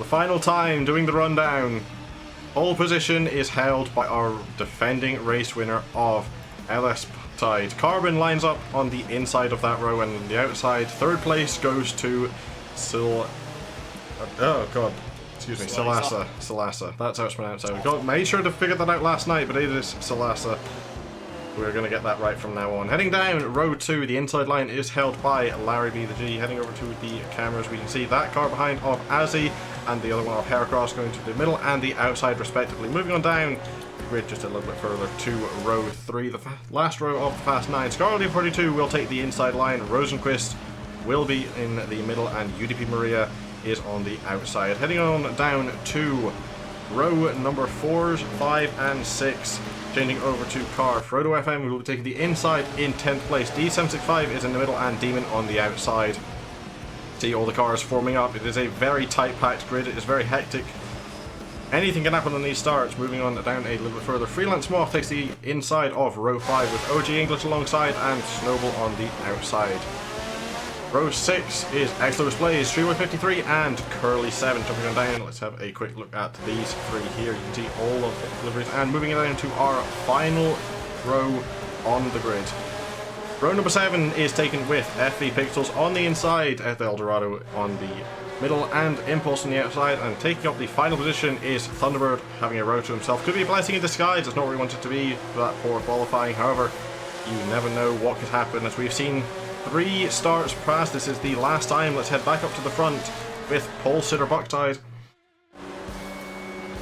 the final time doing the rundown. Pole position is held by our defending race winner of LS Tide. Carbon lines up on the inside of that row, and on the outside, third place goes to Silasa. That's how it's pronounced. I made sure to figure that out last night, but it is Silasa. We're going to get that right from now on. Heading down row 2, the inside line is held by Larry B the G. Heading over to the cameras, we can see that car behind of Azzy and the other one of Heracross going to the middle and the outside respectively. Moving on down the grid just a little bit further to row 3, the last row of the Fast 9. Scarlet 42 will take the inside line. Rosenquist will be in the middle and UDP Maria is on the outside. Heading on down to row number 4, 5 and 6. Changing over to car Frodo FM, will be taking the inside in 10th place. D765 is in the middle and Demon on the outside. See all the cars forming up. It is a very tight packed grid. It is very hectic. Anything can happen on these starts. Moving on down a little bit further. Freelance Moth takes the inside of row 5 with OG English alongside and Snowball on the outside. Row 6 is Exlo Displays, Streetway 53 and Curly 7. Jumping on down, let's have a quick look at these three here. You can see all of the deliveries. And moving down to our final row on the grid. Row number 7 is taken with FV Pixels on the inside, at Eldorado on the middle and Impulse on the outside. And taking up the final position is Thunderbird, having a row to himself. Could be a blessing in disguise, it's not where he wanted to be for that poor qualifying. However, you never know what could happen, as we've seen 3 starts past. This is the last time. Let's head back up to the front with Pole Sitter Bucktide.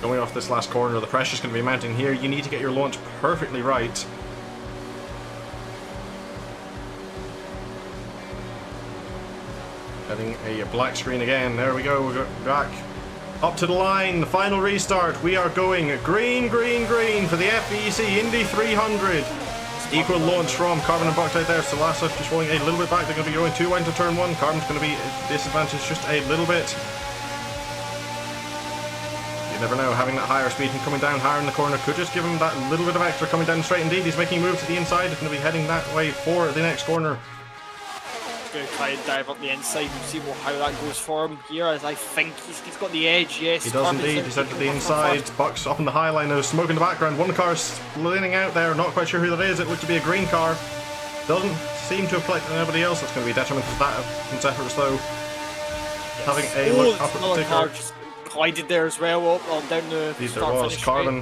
Going off this last corner, the pressure's going to be mounting here. You need to get your launch perfectly right. Getting a black screen again. There we go. We're back up to the line. The final restart. We are going green, green, green for the FVEC Indy 300. Equal launch from Carbon and Bucktide there. Silasa just rolling a little bit back. They're going to be going too wide into turn 1. Carbon's going to be disadvantaged just a little bit. You never know, having that higher speed and coming down higher in the corner could just give him that little bit of extra coming down straight. Indeed, he's making a move to the inside. He's going to be heading that way for the next corner. Going to try and dive up the inside and see how that goes for him here, as I think he's got the edge. Yes, he does indeed. He's out to the inside. Bucks up in the high line, though. Smoke in the background. One car splitting out there. Not quite sure who that is. It looked to be a green car. Doesn't seem to have collected anybody else. That's going to be detrimental to that efforts, though. Yes. Having a look up at the ticker. Car just collided there as well, up down the there was Carbon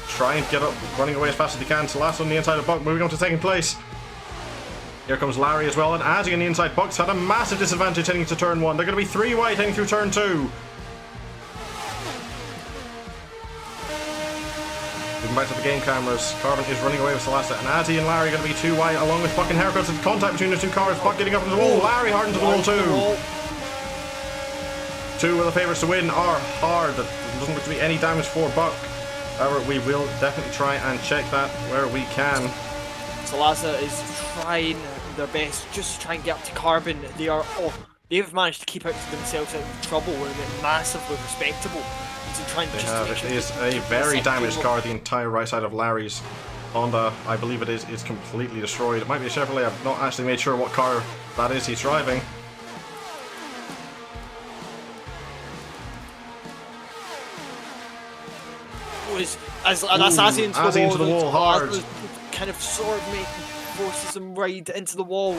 trying to get up, running away as fast as he can. Celeste on the inside of Buck, moving on to second place. Here comes Larry as well, and Azzy on the inside. Bucks had a massive disadvantage heading to turn 1. They're going to be 3 wide heading through turn 2. Moving back to the game cameras, Carbon is running away with Celeste, and Azzy and Larry are going to be 2 wide, along with Buck and Haircuts. And contact between the 2 cars. Buck getting up into the wall, Larry hard into the wall too. 2 of the favourites to win are hard. There doesn't look to be any damage for Buck. However, we will definitely try and check that where we can. Salazar is trying their best just to try and get up to Carbon. They've managed to keep themselves out of trouble, and they're massively respectable. To try and it is a very damaged car. The entire right side of Larry's Honda, I believe it is completely destroyed. It might be a Chevrolet. I've not actually made sure what car that is he's driving. That's Azzy into the wall hard. Kind of sort of forces him right into the wall.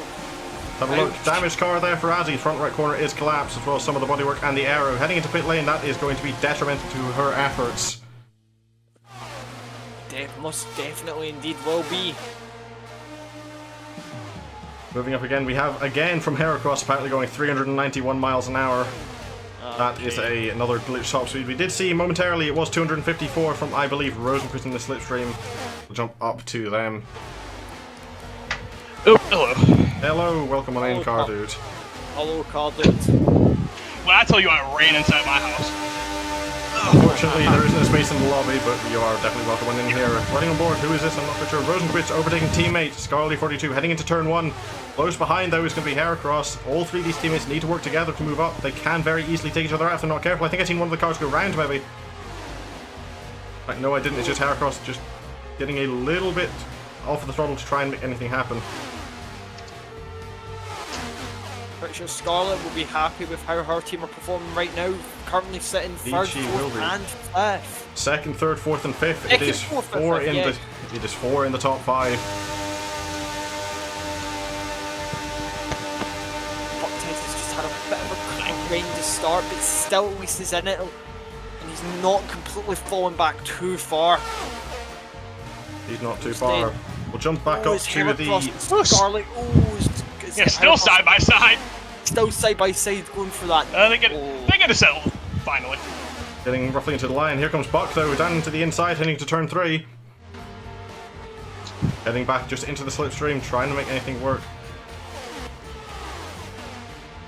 Have a look. Damaged car there for Azzy. Front right corner is collapsed, as well as some of the bodywork and the aero. Heading into pit lane, that is going to be detrimental to her efforts. Most definitely indeed will be. Moving up again, we have again from Heracross apparently going 391 miles an hour. That is another glitch top speed. We did see momentarily it was 254 from, I believe, Rosenquist in the slipstream. We'll jump up to them. Oh, hello. Hello, welcome on in, car dude. Hello, car dude. When I tell you I ran inside my house. Unfortunately, there isn't a space in the lobby, but you are definitely welcome on in here. Running on board, who is this? I'm not quite sure. Rosenquist overtaking teammate, Scarlet 42, heading into turn 1. Close behind, though, is going to be Heracross. All 3 of these teammates need to work together to move up. They can very easily take each other out if they're not careful. I think I've seen one of the cars go round, maybe. Right, no, I didn't. It's just Heracross just getting a little bit off of the throttle to try and make anything happen. Pretty sure Scarlet will be happy with how her team are performing right now. currently sitting third, Ichi will fourth, be. and fifth. Second, third, fourth, and fifth. It Second, is fourth, and four fifth, in yeah. the. It is four in the top 5. Bucktight has just had a bit of a horrendous start, but still at least he's in it, and he's not completely fallen back too far. He's not too far. We'll jump back up to the. Scarlet. Yeah, still side by side. Still side by side going for that. They get it settled finally. Getting roughly into the line. Here comes Buck though, down into the inside, heading to turn 3. Heading back just into the slipstream, trying to make anything work.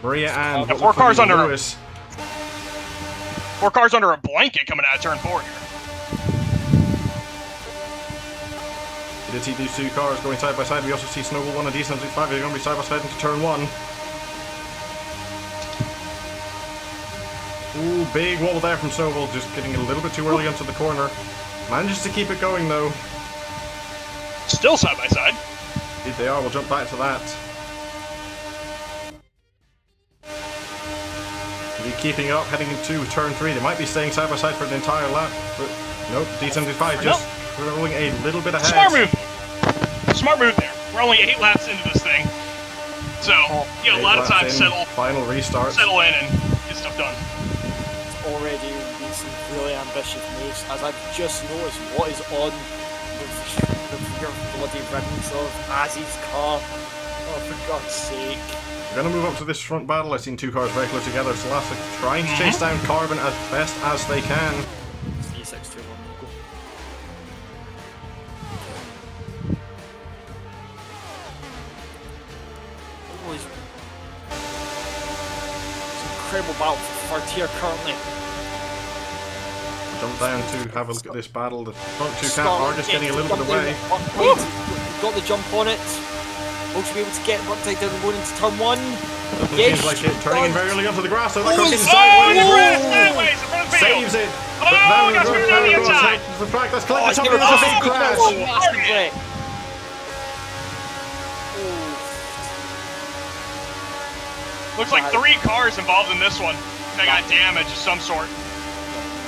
Maria and four cars under Lewis. 4 cars under a blanket coming out of turn 4 here. You did see these 2 cars going side by side. We also see Snowball 1 and D75. They're going to be side by side into turn 1. Ooh, big wobble there from Snowball, just getting a little bit too early onto the corner. Manages to keep it going though. Still side by side. Indeed they are, we'll jump back to that. They'll be keeping up, heading into turn 3. They might be staying side by side for the entire lap, but nope, D75 just rolling a little bit ahead. Smart move. Smart move there. We're only 8 laps into this thing. So, you know, a lot of time to settle Final restart. Settle in and get stuff done. Already been some really ambitious moves, as I've just noticed what is on the your bloody rims of Azzy's car. Oh, for God's sake. We're going to move up to this front battle. I've seen 2 cars very close together. Salasa trying to chase down Carbon as best as they can. 3-6-2-1, go. Oh, it's an incredible battle for third tier currently. Jump down to have a look at this battle. The front 2 cat are just getting a little bit away. Got the jump on it. Will she be able to get Bucktight down and going into turn 1? Seems like it. Turning in very early onto the grass. So that goes Oh, sideways. the grass sideways in front of the field. Saves it. Oh, got screwed on the inside. The track that's collected top Oh, of the big crash. massive wreck. Looks like 3 cars involved in this one. They got damage of some sort.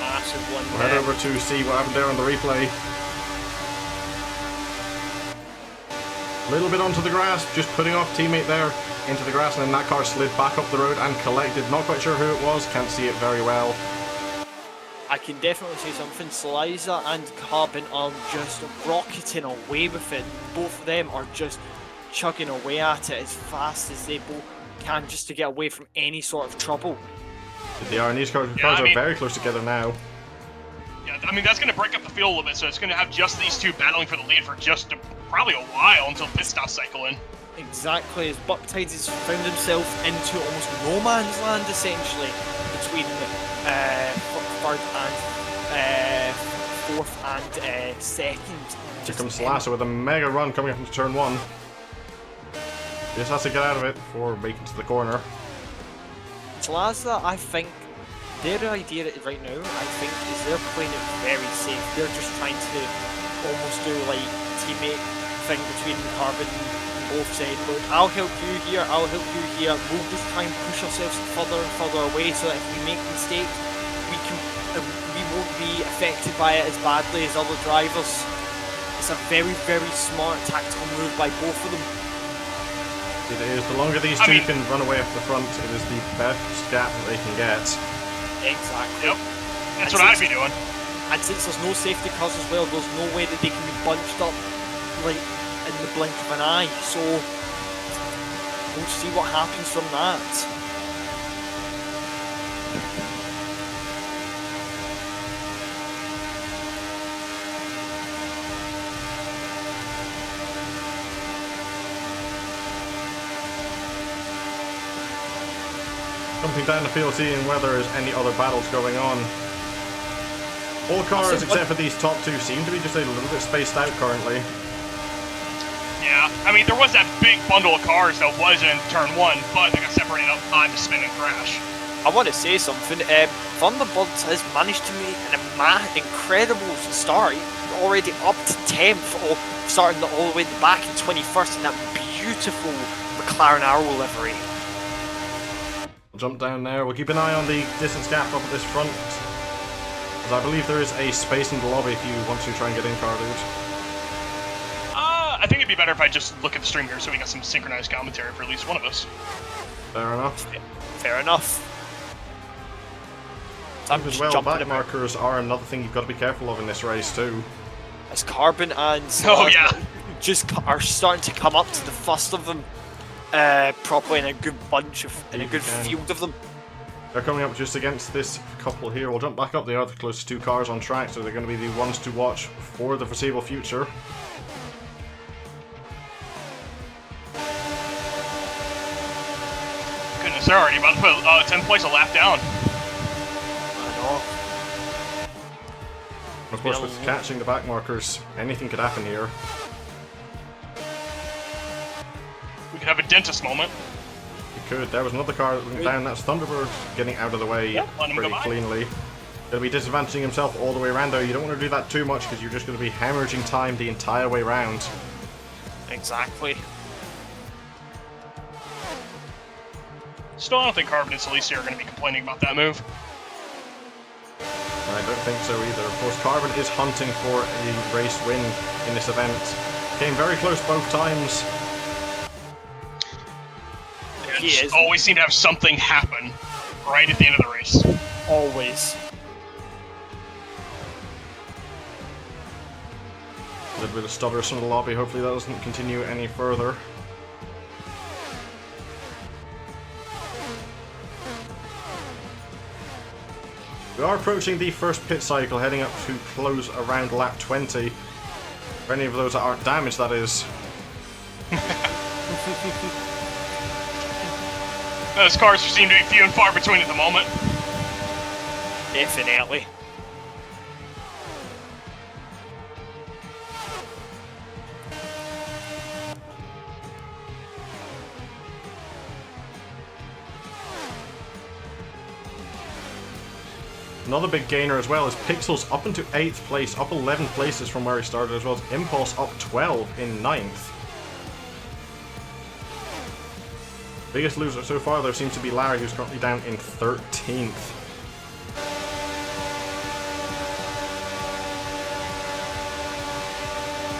Massive one. We'll head over to see what happened there on the replay. A little bit onto the grass, just putting off teammate there into the grass, and then that car slid back up the road and collected. Not quite sure who it was, can't see it very well. I can definitely say something. Sliza and Carbon are just rocketing away with it. Both of them are just chugging away at it as fast as they both can, just to get away from any sort of trouble. They are, and these cars I mean, are very close together now. Yeah, I mean, that's going to break up the field a little bit, so it's going to have just these 2 battling for the lead for just probably a while until pit stops cycle in. Exactly, as Bucktight has found himself into almost no man's land, essentially, between third and fourth and second. Here comes Salasa with a mega run coming up into turn 1. Just has to get out of it before making to the corner. Salasa, I think, their idea right now, I think, is they're playing it very safe. They're just trying to almost do like teammate thing between Carbon and both saying, look, I'll help you here, I'll help you here. We'll just try and push ourselves further and further away so that if we make a mistake, we won't be affected by it as badly as other drivers. It's a very, very smart tactical move by both of them. It is. The longer these 2 can run away up the front, it is the best gap that they can get. Exactly. Yep. That's what I'd be doing. And since there's no safety cars as well, there's no way that they can be bunched up like in the blink of an eye. So we'll see what happens from that. Jumping down the field, seeing whether there's any other battles going on. All cars except for these top 2 seem to be just a little bit spaced out currently. Yeah, I mean, there was that big bundle of cars that was in turn 1, but they got separated up time to spin and crash. I want to say something. Thunderbird has managed to make an incredible start, already up to 10th, or starting all the way back in 21st in that beautiful McLaren Arrow livery. We'll jump down there. We'll keep an eye on the distance gap up at this front. Because I believe there is a space in the lobby if you want to try and get in, car dude. I think it'd be better if I just look at the stream here so we got some synchronized commentary for at least one of us. Fair enough. Fair enough. As well, back markers are another thing you've got to be careful of in this race too. As Carbon and just are starting to come up to the first of them, properly in a good bunch of, in a good field of them. They're coming up just against this couple here. We'll jump back up. They are the closest two cars on track, so they're going to be the ones to watch for the foreseeable future. Goodness, they're already about to put 10th place a lap down. I know. Of course, with catching the back markers, anything could happen here. We could have a dentist moment. You could. There was another car that went down. That's Thunderbird getting out of the way pretty cleanly. Going to be disadvantaging himself all the way around, though. You don't want to do that too much because you're just going to be hemorrhaging time the entire way around. Exactly. Still, I don't think Carbon and Celicia are going to be complaining about that move. I don't think so either. Of course, Carbon is hunting for a race win in this event. Came very close both times. They just always seem to have something happen right at the end of the race. Always. A little bit of stutters from the lobby. Hopefully that doesn't continue any further. We are approaching the first pit cycle, heading up to close around lap 20. For any of those that aren't damaged, that is. Those cars seem to be few and far between at the moment. Definitely. Another big gainer as well is Pixels up into 8th place, up 11 places from where he started, as well as Impulse up 12 in 9th. Biggest loser so far though seems to be Larry, who's currently down in 13th.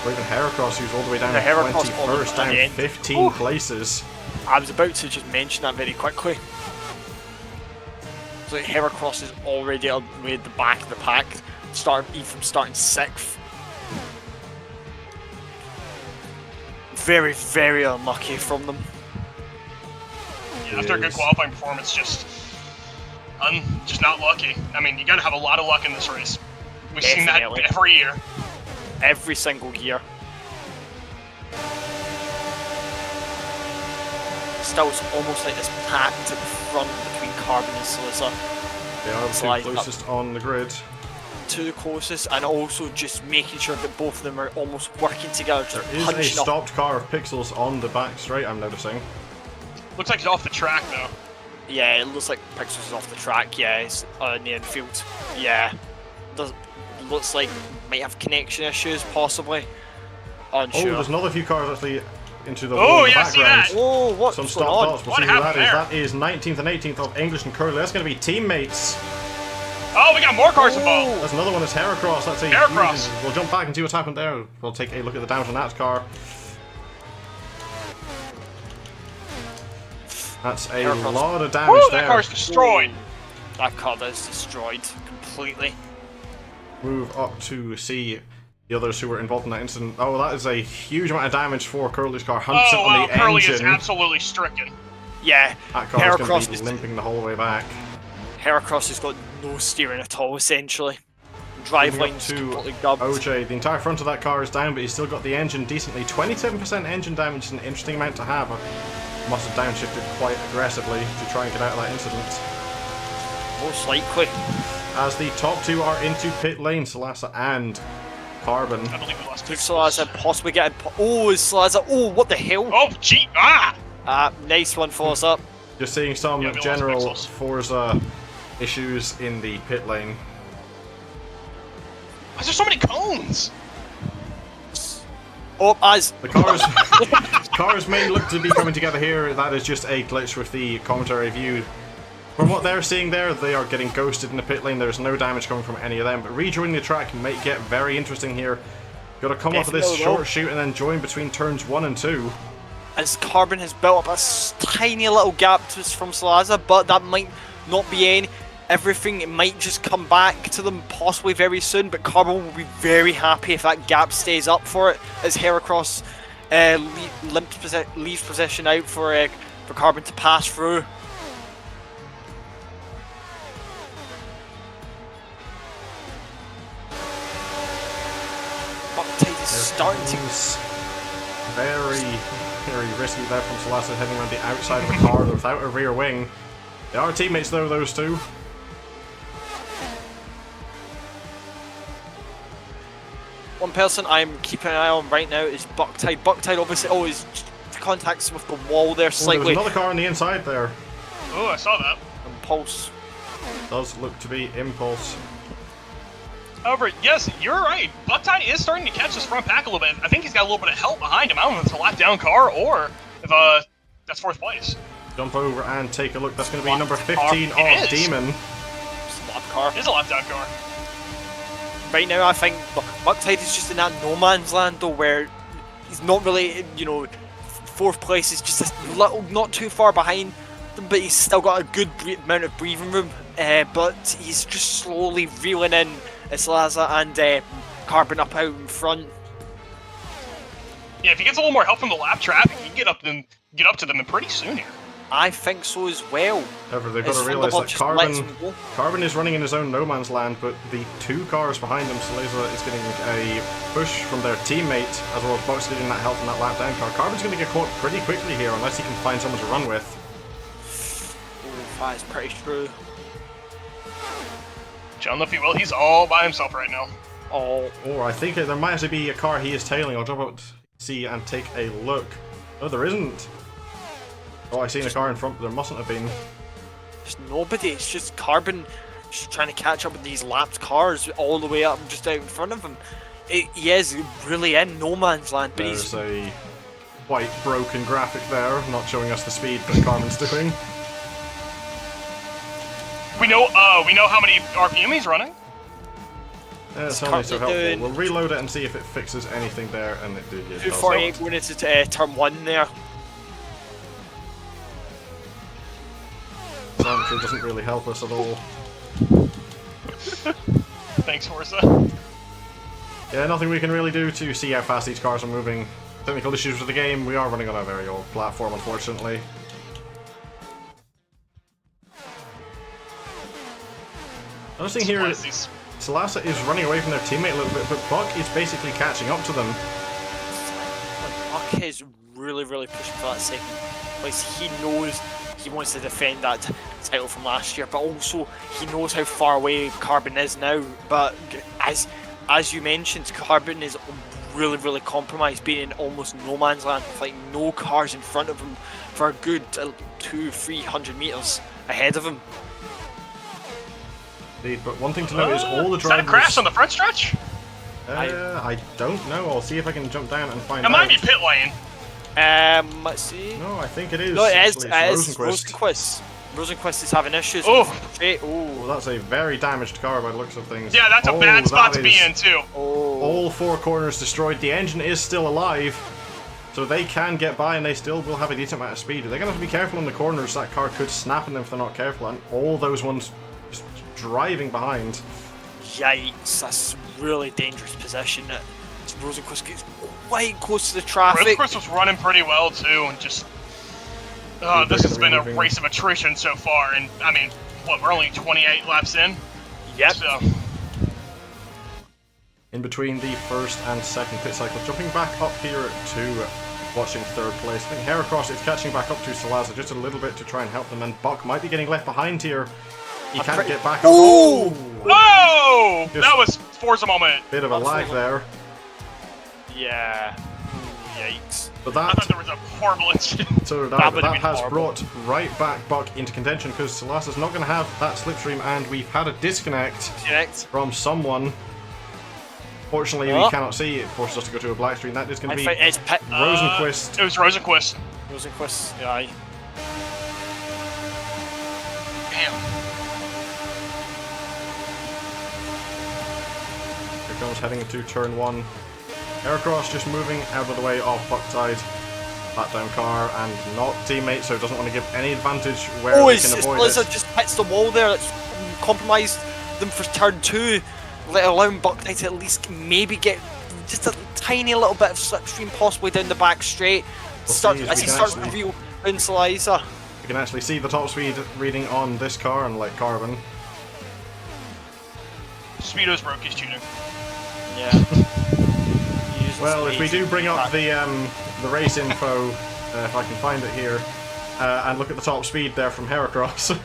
Or even Heracross, who's all the way down to 21st, down 15 places. I was about to just mention that very quickly. So Heracross is already way at the back of the pack, starting 6th. Very, very unlucky from them. Yeah, after a good qualifying performance, just not lucky. I mean, you gotta have a lot of luck in this race. We've seen that every year. Every single year. Still, it's almost like this packed at the front between Carbon and Celicia. They are the two closest on the grid. To the closest, and also just making sure that both of them are almost working together. There is a stopped car of Pixels on the back straight, I'm noticing. Looks like he's off the track, though. Yeah, it looks like Pixels is off the track, yeah, it's in the infield. Yeah. Looks like might have connection issues, possibly. Unsure. Oh, there's another few cars actually into the wall in the background. See that? Oh, what's some going on? dots. We'll see who that is. That is 19th and 18th of English and Curly. That's going to be teammates. Oh, we got more cars involved. There's another one. Is Heracross. That's a Heracross. We'll jump back and see what's happened there. We'll take a look at the damage on that car. That's a lot of damage there. That car's destroyed. That car is destroyed completely. Move up to see the others who were involved in that incident. Oh, that is a huge amount of damage for Curly's car. Hunts it on the Curly engine. is absolutely stricken. Yeah, that car is going to be limping the whole way back. Heracross has got no steering at all, essentially. Driveline's completely dubbed. OJ, the entire front of that car is down, but he's still got the engine decently. 27% engine damage is an interesting amount to have. Must have downshifted quite aggressively to try and get out of that incident. Most likely. As the top two are into pit lane, Celicia and Carbon. I believe we lost two. Celicia possibly getting... Oh, Celicia. Oh, what the hell? Oh, gee. Nice one for us up. Just seeing some general Forza issues in the pit lane. Why is there so many cones? Oh, as the cars may look to be coming together here. That is just a glitch with the commentary view. From what they're seeing there, they are getting ghosted in the pit lane. There's no damage coming from any of them. But rejoining the track might get very interesting here. Got to come off of this short shoot and then join between turns 1 and 2. As Carbon has built up a tiny little gap from Salaza, but that might not be any. Everything might just come back to them possibly very soon, but Carbon will be very happy if that gap stays up for it, as Heracross leaves position out for Carbon to pass through. Bucktide is starting to... Very, very risky there from Salasa, heading around the outside of the car without a rear wing. They are teammates though, those two. One person I'm keeping an eye on right now is Bucktide. Bucktide obviously always contacts with the wall there slightly. There's another car on the inside there. Oh, I saw that. Impulse. Does look to be Impulse. However, yes, you're right. Bucktide is starting to catch his front pack a little bit. I think he's got a little bit of help behind him. I don't know if it's a lap down car or if that's 4th place. Jump over and take a look. That's going to be number 15 of Demon. It's a lap car. It is a lap down car. Right now, I think Bucktide is just in that no man's land though, where he's not really, you know, 4th place is just a little, not too far behind them, but he's still got a good amount of breathing room. But he's just slowly reeling in Islaza and Carbon up out in front. Yeah, if he gets a little more help from the lap traffic, he can get up to them pretty soon here. I think so as well. However, they've got to realise that Carbon is running in his own no man's land, but the 2 cars behind him, Saleza is getting a push from their teammate, as well as Bucks getting that help from that lap down car. Carbon's going to get caught pretty quickly here, unless he can find someone to run with. Oh, that is pretty true. John, if you will, he's all by himself right now. Oh. Or I think there might actually be a car he is tailing. I'll jump out to see and take a look. No, there isn't. Oh, I seen a car in front, but there mustn't have been. There's nobody, it's just Carbon just trying to catch up with these lapped cars all the way up just out in front of him. He is really in no man's land, but There's a quite broken graphic there, not showing us the speed that Carbon's doing. We know how many RPM he's running. Yeah, it's only so helpful. We'll reload it and see if it fixes anything there, and it did. 248 going into turn 1 there. Telemetry doesn't really help us at all. Thanks, Horsa. Yeah, nothing we can really do to see how fast these cars are moving. Technical issues with the game. We are running on a very old platform, unfortunately. Another thing here is Salasa is running away from their teammate a little bit, but Buck is basically catching up to them. Buck is really pushing for that second place. He knows he wants to defend that title from last year, but also he knows how far away Carbon is now. But as you mentioned, Carbon is really compromised, being in almost no man's land with like no cars in front of him for a good 200-300 meters ahead of him. Indeed, but one thing to note is all the drivers... Is that a crash on the front stretch? I don't know. I'll see if I can jump down and find out. It might be pit lane. Let's see. No, I think it is. No, it is. Rosenquist. Rosenquist is having issues. Oh, well, that's a very damaged car by the looks of things. Yeah, that's a bad spot to be in too. All 4 corners destroyed. The engine is still alive, so they can get by, and they still will have a decent amount of speed. They're gonna have to be careful in the corners. That car could snap in them if they're not careful, and all those ones just driving behind. Yikes! That's really dangerous position. Rosenquist gets quite close to the traffic. Rosenquist was running pretty well too, and just this has been a race of attrition so far. And I mean, what, we're only 28 laps in. Yep. So. In between the first and second pit cycle, jumping back up here to watching 3rd place. I think Heracross is catching back up to Salazar just a little bit to try and help them, and Buck might be getting left behind here. He can't get back up. Oh! Oh! That was Forza moment. Bit of a lag there. Yeah. Yikes. But that, I thought there was a horrible incident. So that has brought right back Buck into contention, because Salazar's not going to have that slipstream, and we've had a disconnect from someone. Fortunately, we cannot see. It forces us to go to a black screen. That is going to be Rosenquist. It was Rosenquist. Rosenquist, yeah. Damn. it comes, heading into turn 1. Aircross just moving out of the way of Buckside. Flat down car and not teammate, so doesn't want to give any advantage where they can avoid it. Blizzard just hits the wall there. That's compromised them for turn 2, allowing Buckside to at least maybe get just a tiny little bit of slipstream possibly down the back straight. As he starts to reveal in Saliza. You can actually see the top speed reading on this car, unlike Carbon. Speedo's broke, he's cheating. Yeah. Well, if we do bring up the race info, if I can find it here, and look at the top speed there from Heracross.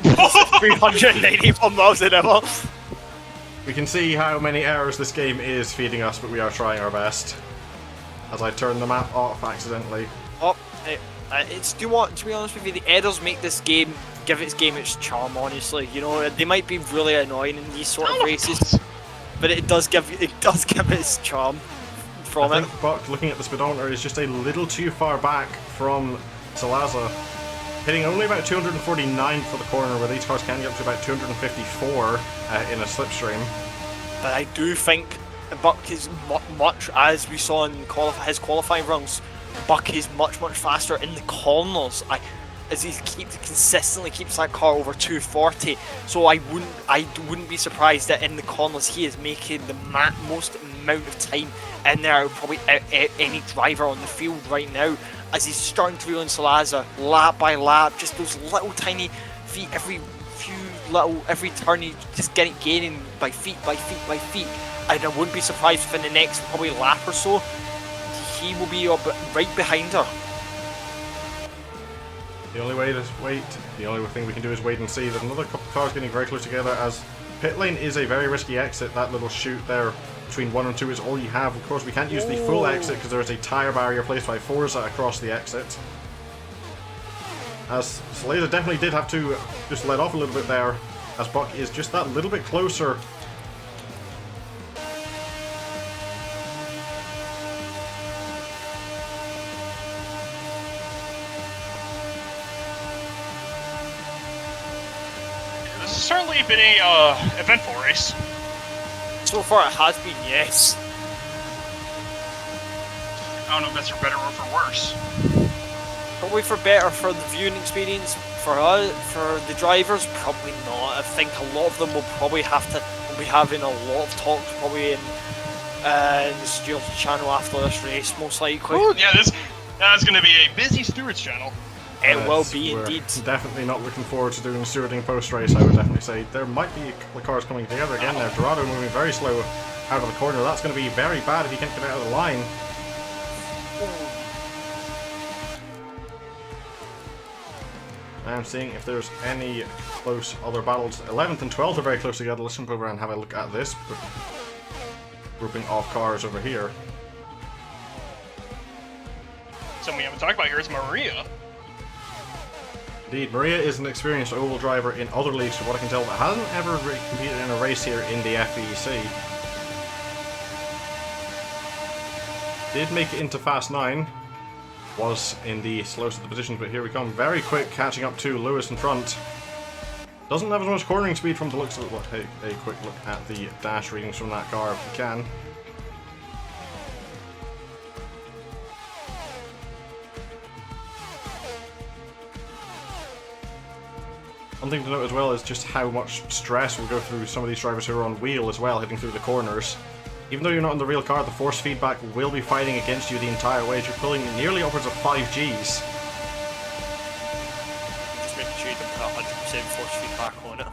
381 miles an hour. We can see how many errors this game is feeding us, but we are trying our best. As I turn the map off accidentally. Oh, it's, do you want, to be honest with you, the errors make this game, give its game its charm, honestly. You know, they might be really annoying in these sort of races, but it does give it its charm from it. I think Buck, looking at the speedometer, is just a little too far back from Salaza. Hitting only about 249 for the corner, where these cars can get up to about 254 in a slipstream. But I do think Buck is much, as we saw in his qualifying runs, Buck is much faster in the corners. As he consistently keeps that car over 240, so I wouldn't be surprised that in the corners he is making the most amount of time in there probably any driver on the field right now. As he's starting to reel in Salaza, lap by lap, just those little tiny feet every turn, he's just gaining by feet. And I wouldn't be surprised if in the next probably lap or so, he will be right behind her. The only way to wait, the only thing we can do is wait and see. There's another couple of cars getting very close together, as pit lane is a very risky exit. That little chute there between 1 and 2 is all you have. Of course, we can't use the full exit because there is a tyre barrier placed by Forza across the exit. As Salaza definitely did have to just let off a little bit there, as Buck is just that little bit closer. This has certainly been a eventful race. So far it has been, yes. I don't know if that's for better or for worse. Probably for better for the viewing experience. For us, for the drivers, probably not. I think a lot of them will probably will be having a lot of talks probably in the Stewart's channel after this race, most likely. Ooh, yeah, that's going to be a busy Stewart's channel. It will be indeed. Definitely not looking forward to doing stewarding post-race, I would definitely say. There might be a couple of cars coming together again now. Dorado moving very slow out of the corner. That's going to be very bad if he can't get out of the line. I'm seeing if there's any close other battles. 11th and 12th are very close together. Let's jump over and have a look at this grouping of cars over here. Something we haven't talked about here is Maria. Indeed, Maria is an experienced oval driver in other leagues, from what I can tell, but hasn't ever competed in a race here in the FVEC. Did make it into Fast 9. Was in the slowest of the positions, but here we come. Very quick, catching up to Lewis in front. Doesn't have as much cornering speed from the looks of it. We'll take a quick look at the dash readings from that car if we can. One thing to note as well is just how much stress will go through some of these drivers who are on wheel as well, hitting through the corners. Even though you're not in the real car, the force feedback will be fighting against you the entire way. You're pulling nearly upwards of 5 Gs. Just making sure you don't put 100% force feedback on it.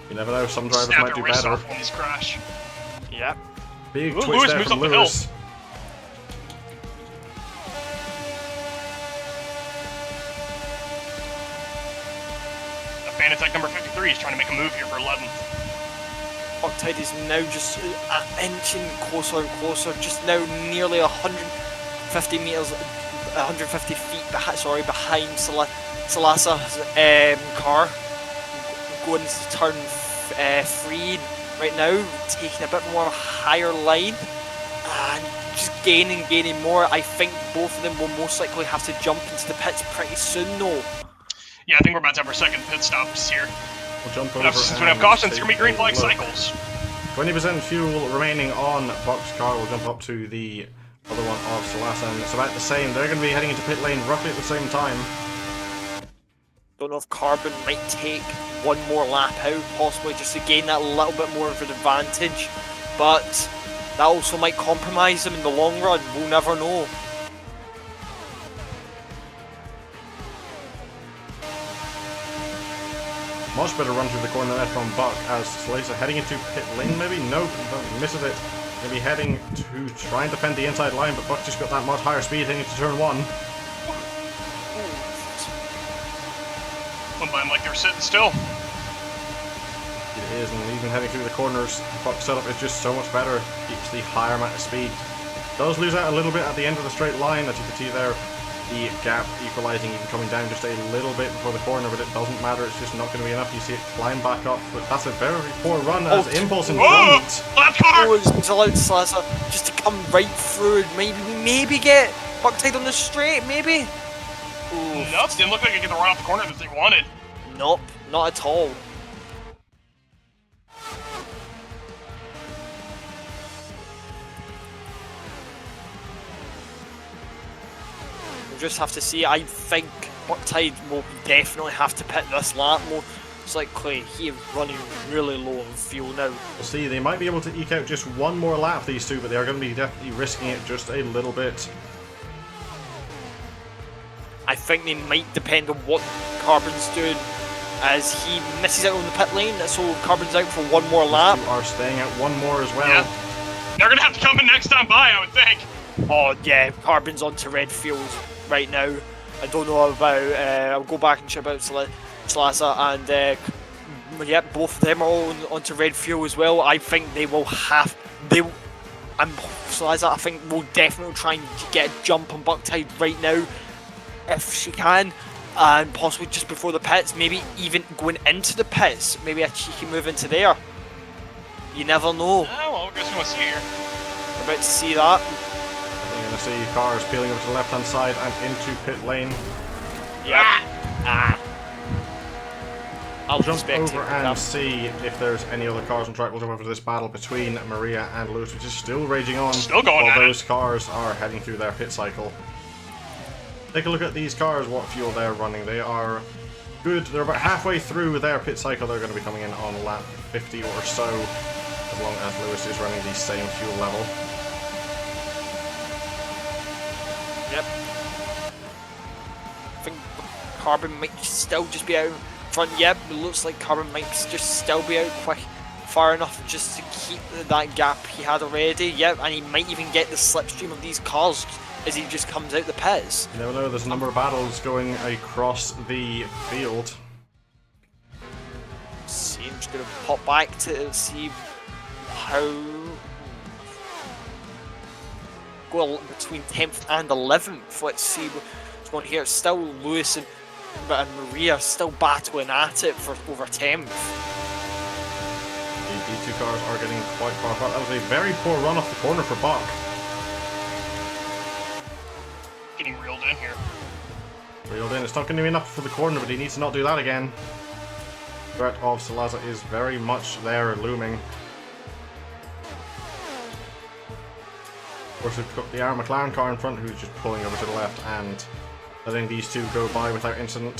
You never know, some drivers might do better. When these crash. Yep. Big Ooh, twist Lewis there moves from up the Lewis. Fanatec number 53 is trying to make a move here for 11th. Buckside is now just inching closer and closer, just now nearly 150 meters, 150 feet behind Salasa's car. Going to turn 3 right now, taking a bit more of a higher line and just gaining more. I think both of them will most likely have to jump into the pits pretty soon though. Yeah, I think we're about to have our second pit stops here. We'll jump over. Enough systems, we have cautions. It's gonna be green flag look. cycles. 20% fuel remaining on Buck's car. We'll jump up to the other one of Salasa, and it's about the same. They're going to be heading into pit lane roughly at the same time. Don't know if Carbon might take one more lap out, possibly just to gain that little bit more of an advantage. But that also might compromise them in the long run. We'll never know. Much better run through the corner there from Buck as Salasa heading into pit lane maybe? Nope, misses it. Going to be heading to try and defend the inside line, but Buck just got that much higher speed heading into turn 1. Went by them like they were sitting still. It is, and even heading through the corners, Buck's setup is just so much better. Keeps the higher amount of speed. Does lose out a little bit at the end of the straight line, as you can see there. The gap equalizing, even coming down just a little bit before the corner, but it doesn't matter. It's just not going to be enough. You see it climb back up, but that's a very poor run as Impulse in front. Left car! Oh, it's allowed Salasa just to come right through and maybe get Bucktied on the straight, maybe? Ooh. Nope, didn't look like it could get the run off the corner that they wanted. Nope, not at all. Just have to see. I think Bucktide will definitely have to pit this lap. Most likely he is running really low on fuel now. We'll see, they might be able to eke out just one more lap, these two, but they are going to be definitely risking it just a little bit. I think they might depend on what Carbon's doing, as he misses out on the pit lane, so Carbon's out for one more lap. You are staying out one more as well. Yeah. They're going to have to come in next time by, I would think. Oh yeah, Carbon's onto red fuels right now. I don't know about, I'll go back and check about Salasa and yeah, both of them are onto red fuel as well. I think they will have, Salasa I think will definitely try and get a jump on Bucktide right now, if she can, and possibly just before the pits, maybe even going into the pits, maybe a cheeky move into there. You never know. Oh, well, I guess we want to see here. We're about to see that. You're going to see cars peeling over to the left hand side and into pit lane. Yep. I'll Jump expect over it. and see if there's any other cars on track. We'll jump over to this battle between Maria and Lewis, which is still raging on. Still going while at it. those cars are heading through their pit cycle. Take a look at these cars, what fuel they're running. They are good. They're about halfway through their pit cycle. They're going to be coming in on lap 50 or so, as long as Lewis is running the same fuel level. Yep. I think Carbon might still just be out front. Yep, it looks like Carbon might just still be out far enough just to keep that gap he had already. Yep, and he might even get the slipstream of these cars as he just comes out the pits. You never know, there's a number of battles going across the field. See, I'm just going to pop back to see how... Go between 10th and 11th. Let's see what's going here. It's still Lewis and Maria still battling at it for over 10th. These two cars are getting quite far apart. That was a very poor run off the corner for Buck. Getting reeled in here. Reeled in. It's not going to be enough for the corner, but he needs to not do that again. Threat of Salasa is very much there, looming. Of course, we've got the Aaron McLaren car in front, who's just pulling over to the left and letting these two go by without incident.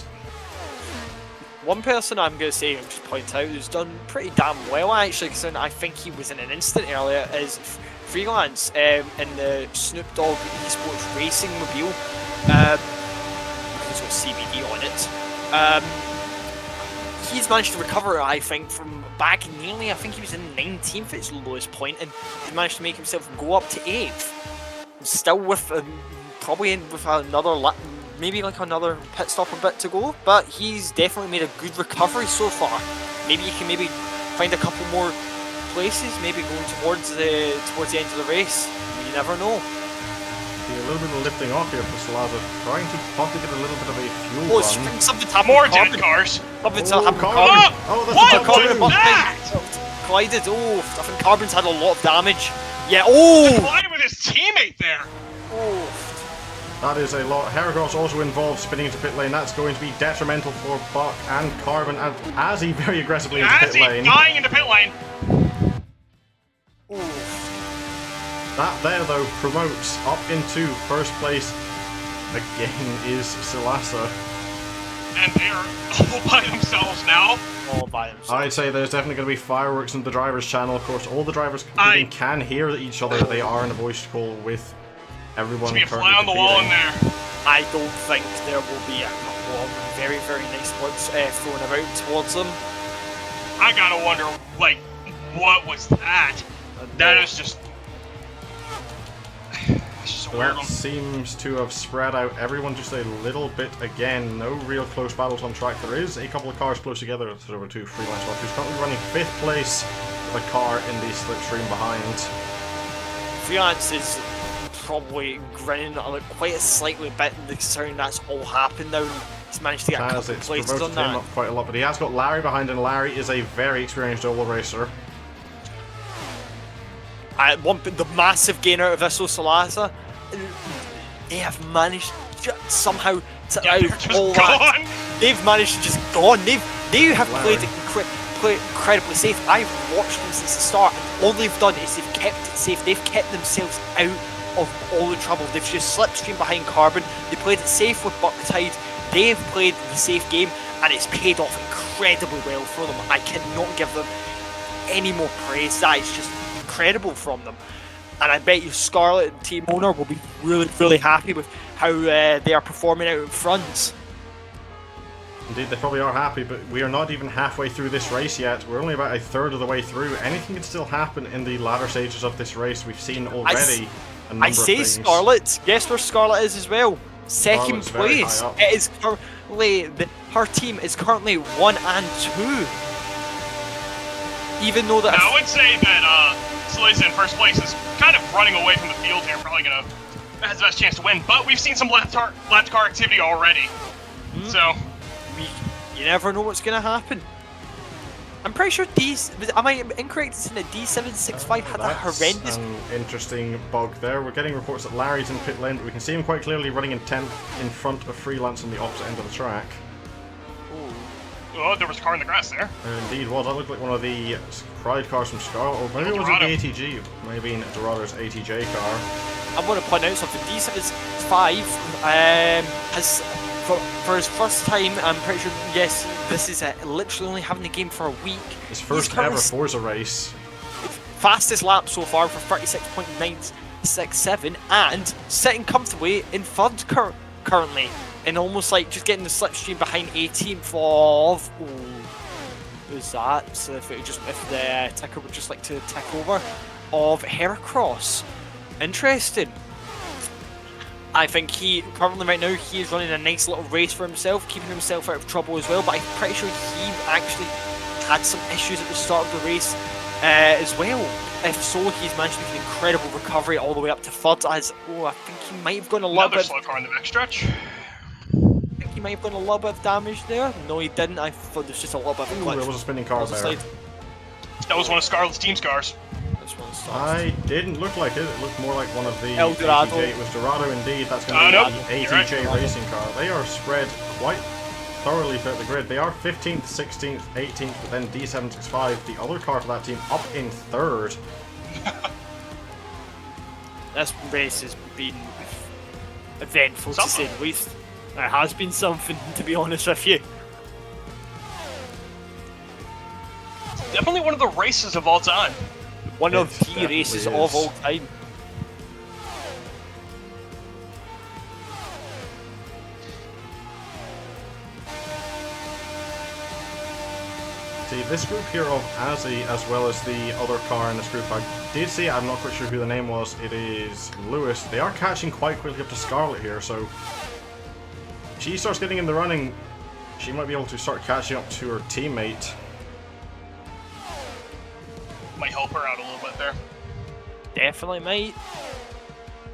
One person I'm going to say, and just point out, who's done pretty damn well actually, because I think he was in an incident earlier, is Freelance in the Snoop Dogg Esports Racing Mobile. He's got CBD on it. He's managed to recover, I think, from back nearly, I think he was in 19th at his lowest point, and he managed to make himself go up to 8th. Still with, probably with another lap, maybe like another pit stop a bit to go, but he's definitely made a good recovery so far. Maybe you can find a couple more places, maybe going towards the end of the race. You never know. A little bit of lifting off here for Salasa, trying to possibly get a little bit of a fuel Oh, run. something's happened. More dead cars. Something's Oh, happened. Carbon. Oh, that's What a was Carbon. that? Collided. Oh, I think Carbon's had a lot of damage. Yeah. Oh. Collided with his teammate there. Oh. That is a lot. Heracross also involved spinning into pit lane. That's going to be detrimental for Buck and Carbon. And Azzy very aggressively into pit lane. Dying into pit lane. That there, though, promotes up into first place. Again is Silasa. And they're all by themselves now. All by themselves. I'd say there's definitely going to be fireworks in the driver's channel. Of course, all the drivers can hear each other. They are in a voice call with everyone. There's going to be a fly on the wall in there. I don't think there will be a couple of very, very nice words thrown about towards them. I gotta wonder, like, what was that? That is just... That seems to have spread out everyone just a little bit again. No real close battles on track. There is a couple of cars close together. So there were two freelance ones. Who's currently running 5th place with a car in the slipstream behind. Freelance is probably grinning quite a slightly bit considering that's all happened now. He's managed to get a couple of places on that. Him up quite a lot, but he has got Larry behind, and Larry is a very experienced oval racer. The massive gain out of this Salasa, they have managed somehow to out all that. They've managed to just go on. They have played incredibly safe. I've watched them since the start, and all they've done is they've kept it safe. They've kept themselves out of all the trouble. They've just slipstreamed behind Carbon. They played it safe with Bucktide. They've played the safe game, and it's paid off incredibly well for them. I cannot give them any more praise. That is just incredible from them. And I bet you Scarlett and Team Owner will be really, really happy with how they are performing out in front. Indeed, they probably are happy, but we are not even halfway through this race yet. We're only about a third of the way through. Anything can still happen in the latter stages of this race. We've seen already a number of things. Scarlett. Guess where Scarlett is as well. Second Scarlett's place. It is currently her team is currently 1 and 2. Even though that I would say that Salisa in first place is kind of running away from the field here. Probably gonna has the best chance to win. But we've seen some lap car activity already, so you never know what's gonna happen. I'm pretty sure am I incorrect in saying that D765 had a horrendous... an interesting bug there. We're getting reports that Larry's in pit lane, but we can see him quite clearly running in 10th in front of Freelance on the opposite end of the track. Oh, there was a car in the grass there. Indeed was. That looked like one of the Pride cars from Scarlet, or maybe it was the ATG. Maybe Dorado's ATJ car. I want to point out something. D765 has... For his first time, I'm pretty sure, yes, this is literally only having the game for a week. His first ever Forza race. Fastest lap so far for 36.967 and sitting comfortably in third currently. And almost like just getting the slipstream behind 18th of... who's that? So if the ticker would just like to tick over. Of Heracross. Interesting. I think currently right now, he is running a nice little race for himself, keeping himself out of trouble as well, but I'm pretty sure he actually had some issues at the start of the race as well. If so, he's managed to make an incredible recovery all the way up to third, I think he might have gone a little bit... slow car in the backstretch. I think he might have done a little bit of damage there. No, he didn't. I thought there was just a little bit of a glitch. There was a spinning car there. That was one of Scarlett's team's cars. I didn't look like it. It looked more like one of the El Dorado. ATJ. It was Dorado indeed. That's going to be an ATJ racing car. They are spread quite thoroughly throughout the grid. They are 15th, 16th, 18th, but then D765, the other car for that team, up in third. This race has been eventful to say the least. It has been something, to be honest with you. Definitely one of the races of all time. One of the races of all time. See, this group here of Azzy, as well as the other car in this group, I did see, I'm not quite sure who the name was, it is Lewis. They are catching quite quickly up to Scarlett here, so if she starts getting in the running, she might be able to start catching up to her teammate. Might help her out a little bit there. Definitely might.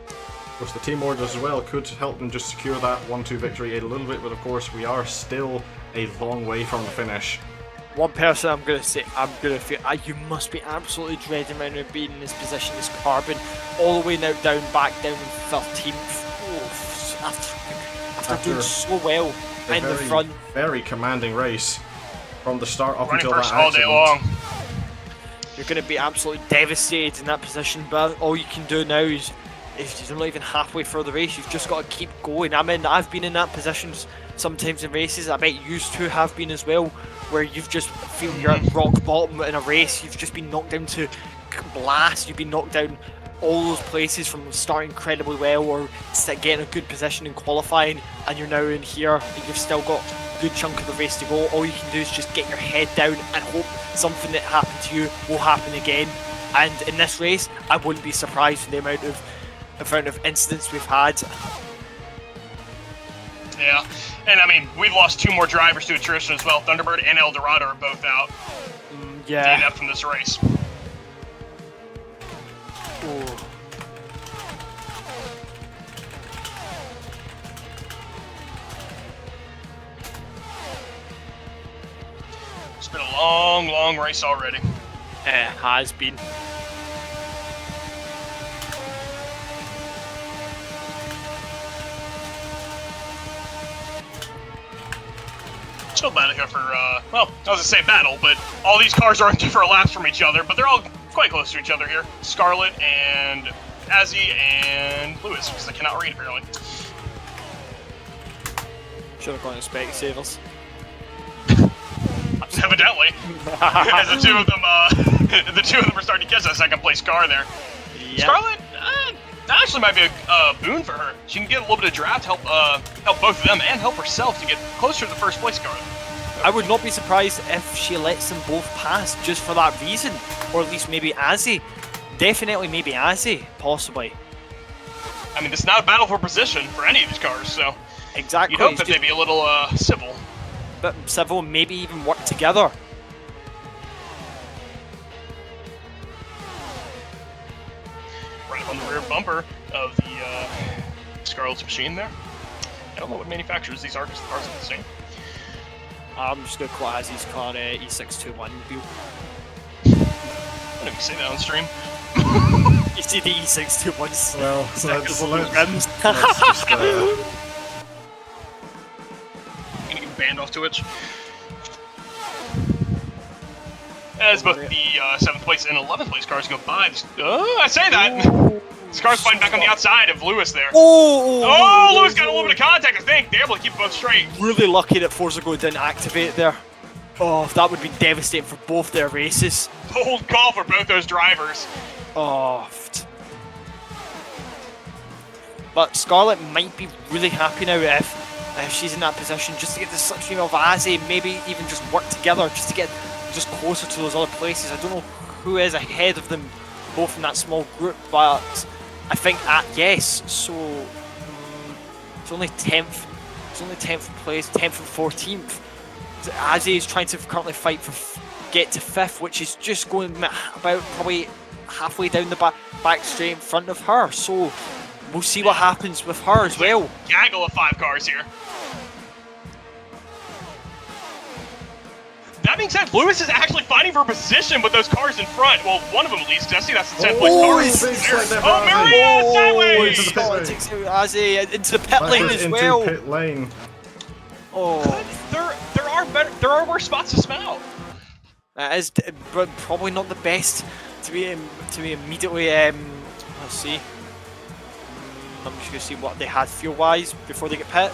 Of course, the team orders as well could help them just secure that 1-2 victory a little bit, but of course we are still a long way from the finish. One person I'm going to feel, you must be absolutely dreading right now being in this position is Carbon, all the way now back down in 13th. after doing so well in the front. Very commanding race from the start up Running until first that all accident. day long. You're going to be absolutely devastated in that position, but all you can do now is if you're not even halfway through the race, you've just got to keep going. I've been in that position sometimes in races. I bet you two have been as well, where you've just feel you're at rock bottom in a race. You've just been knocked down to blast. You've been knocked down all those places from starting incredibly well or getting a good position in qualifying, and you're now in here and you've still got a good chunk of the race to go. All you can do is just get your head down and hope something that happened to you will happen again. And in this race, I wouldn't be surprised with the amount of incidents we've had. Yeah, and I mean, we've lost 2 more drivers to attrition as well. Thunderbird and Eldorado are both out. Yeah. DNF from this race. Ooh. It's been a long, long race already. It has been. Still battle here for, well, I was gonna say battle, but all these cars are on different laps from each other, but they're all quite close to each other here. Scarlet and Azzy and Lewis, because I cannot read apparently. Should have gone to Specsavers. Evidently, as the two of them are starting to catch that second place car there. Yep. Scarlet, that actually might be a boon for her. She can get a little bit of draft, help both of them, and help herself to get closer to the first place car. I would not be surprised if she lets them both pass just for that reason, or at least maybe Azzy. Definitely maybe Azzy, possibly. I mean, this is not a battle for position for any of these cars, so Exactly. you'd hope that they'd be a little civil. But civil, maybe even work together. Right up on the rear bumper of the Scarlet's machine there. I don't know what manufacturers these are because the cars are the same. I'm just going to call Azzy's car E621 build. I don't even say that on stream. You see the E621's Well, so let's rims. I'm gonna get banned off Twitch. As both the 7th place and 11th place cars go by, I say that! This car's fighting back on the outside of Lewis there. Oh, Lewis got a little bit of contact, I think. They're able to keep them both straight. Really lucky that Forza Go didn't activate there. Oh, that would be devastating for both their races. Bold call for both those drivers. Oh. But Scarlet might be really happy now if she's in that position, just to get the slipstream of Azzy, maybe even just work together, just to get just closer to those other places. I don't know who is ahead of them both in that small group, but I think yes, so it's only 10th. It's only 10th place, 10th and 14th. Azzy is trying to currently fight for get to 5th, which is just going about probably halfway down the back straight in front of her. So we'll see what happens with her as well. Gaggle of 5 cars here. That being said, Lewis is actually fighting for position with those cars in front. Well, one of them at least. I see that's the 10th place car. Oh, Maria sideways! Into the pit lane. Takes Azzy into the pit lane as into well. Pit lane. Oh, There are worse spots to smell. that is, but probably not the best to be immediately. Let's see. I'm just gonna see what they had fuel-wise before they get pit.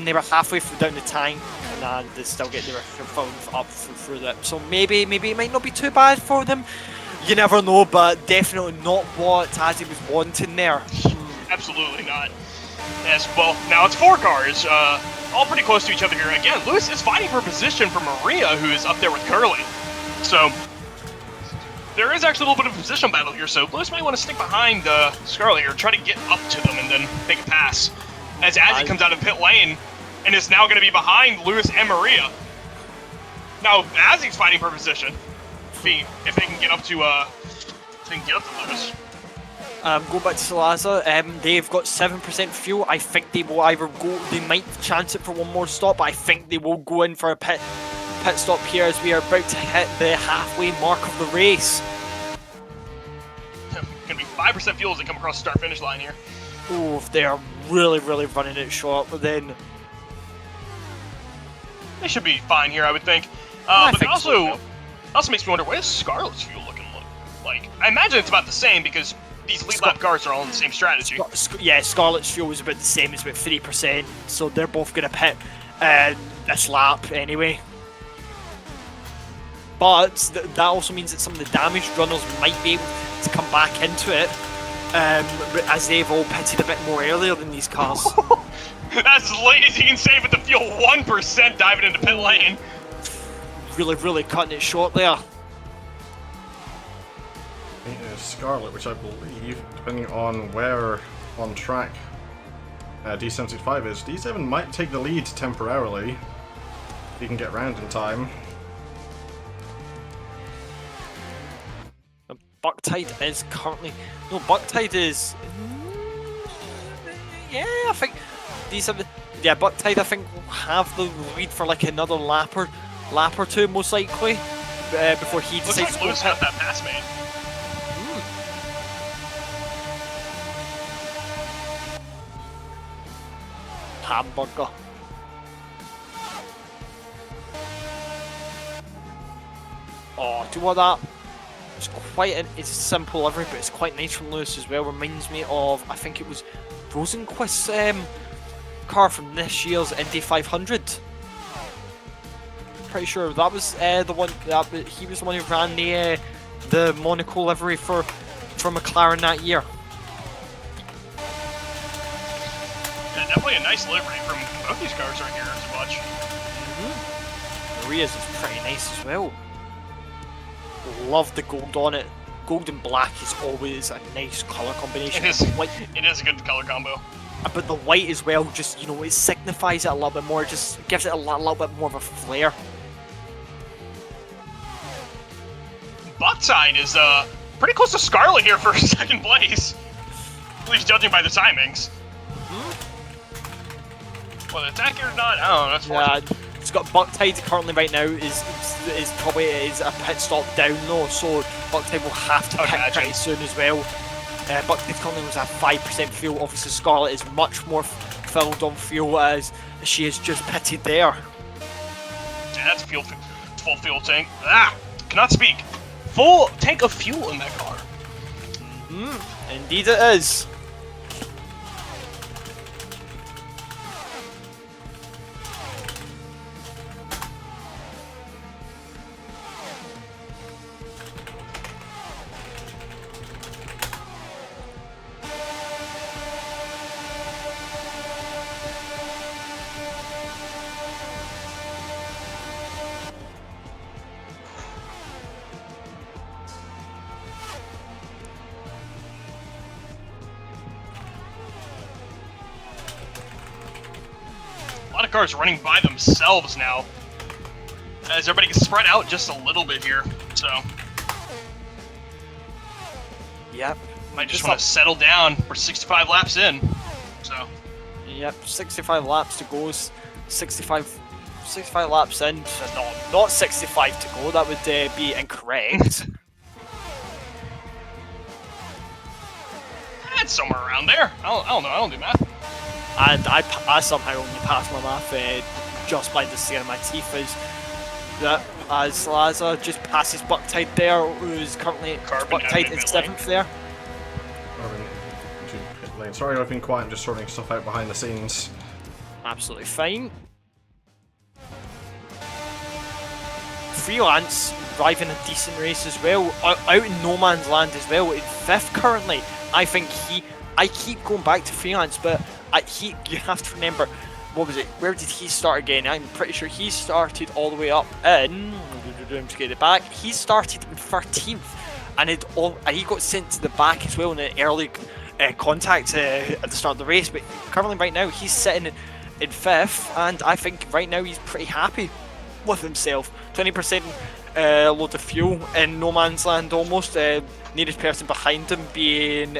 They were halfway down the tank, and they still get their phone up through that. So maybe it might not be too bad for them. You never know, but definitely not what Azzy was wanting there. Absolutely not. Yes, well, now it's 4 cars, all pretty close to each other here. Again, Lewis is fighting for position for Maria, who is up there with Curly. So there is actually a little bit of a position battle here, so Lewis might want to stick behind Scarlet here, try to get up to them and then make a pass. As Azzy comes out of pit lane and is now going to be behind Lewis and Maria. Now Azzy's fighting for position. If they can get up to Lewis. Go back to Salaza. They've got 7% fuel. I think they will either go. They might chance it for one more stop, but I think they will go in for a pit stop here as we are about to hit the halfway mark of the race. Gonna be 5% fuel as they come across the start-finish line here. Oh, they are really running it short, but then They should be fine here, I would think. I But think so. also makes me wonder, what is Scarlet's fuel looking like? I imagine it's about the same because these lead lap cars are all in the same strategy. Yeah, Scarlet's fuel is about the same, it's about 3%, so they're both going to pit this lap anyway. But that also means that some of the damaged runners might be able to come back into it, as they've all pitted a bit more earlier than these cars. That's as late as you can say with the fuel 1% diving into pit lane. Really cutting it short there. It is Scarlet, which I believe, depending on where on track D75 is, D7 might take the lead temporarily. If he can get round in time. Bucktide is currently... No, Bucktide is... Yeah, I think... D7... Yeah, Bucktide, I think, will have the lead for like another lap or two, most likely, before he Looks decides like to Lewis had that pass made. Hamburger. Oh, do you want that? It's it's a simple livery, but it's quite nice from Lewis as well. Reminds me of, I think it was Rosenquist's car from this year's Indy 500. Pretty sure that was the one. He was the one who ran the Monaco livery for McLaren that year. Yeah, definitely a nice livery from both these cars right here as much. Maria's is pretty nice as well. Love the gold on it. Gold and black is always a nice colour combination. It is. White, It is a good color combo. but the white as well, just, you know, it signifies it a little bit more. Just gives it a little bit more of a flair. Bucktide is pretty close to Scarlet here for second place. At least judging by the timings. Whether it's accurate or not, I don't know. That's fortunate. It's got Bucktide currently right now is probably a pit stop down though, so Bucktide will have to pit pretty soon as well. Bucktide currently was at 5% fuel. Obviously Scarlet is much more filled on fuel as she has just pitted there. Yeah, that's full fuel tank. Cannot speak. Full tank of fuel in that car. Indeed it is. A lot of cars running by themselves now, as everybody gets spread out just a little bit here. So Yep. might just want to settle down. We're 65 laps in, so Yep, 65 laps to go. 65 laps in. No, not 65 to go. That would be incorrect. it's somewhere around there. I don't know. I don't do math. And I somehow only passed my math just by the skin of my teeth. As Laza just passes Bucktide there, who's currently Bucktide is 7th there. Sorry, I've been quiet and just sorting stuff out behind the scenes. Absolutely fine. Freelance driving a decent race as well, out in no man's land as well, in 5th currently. I think I keep going back to Freelance, but you have to remember, what was it? Where did he start again? I'm pretty sure he started all the way up in. To get it back. He started in 13th, and he got sent to the back as well in an early contact at the start of the race. But currently, right now, he's sitting in 5th, and I think right now he's pretty happy with himself. 20% load of fuel in no man's land almost. Nearest person behind him being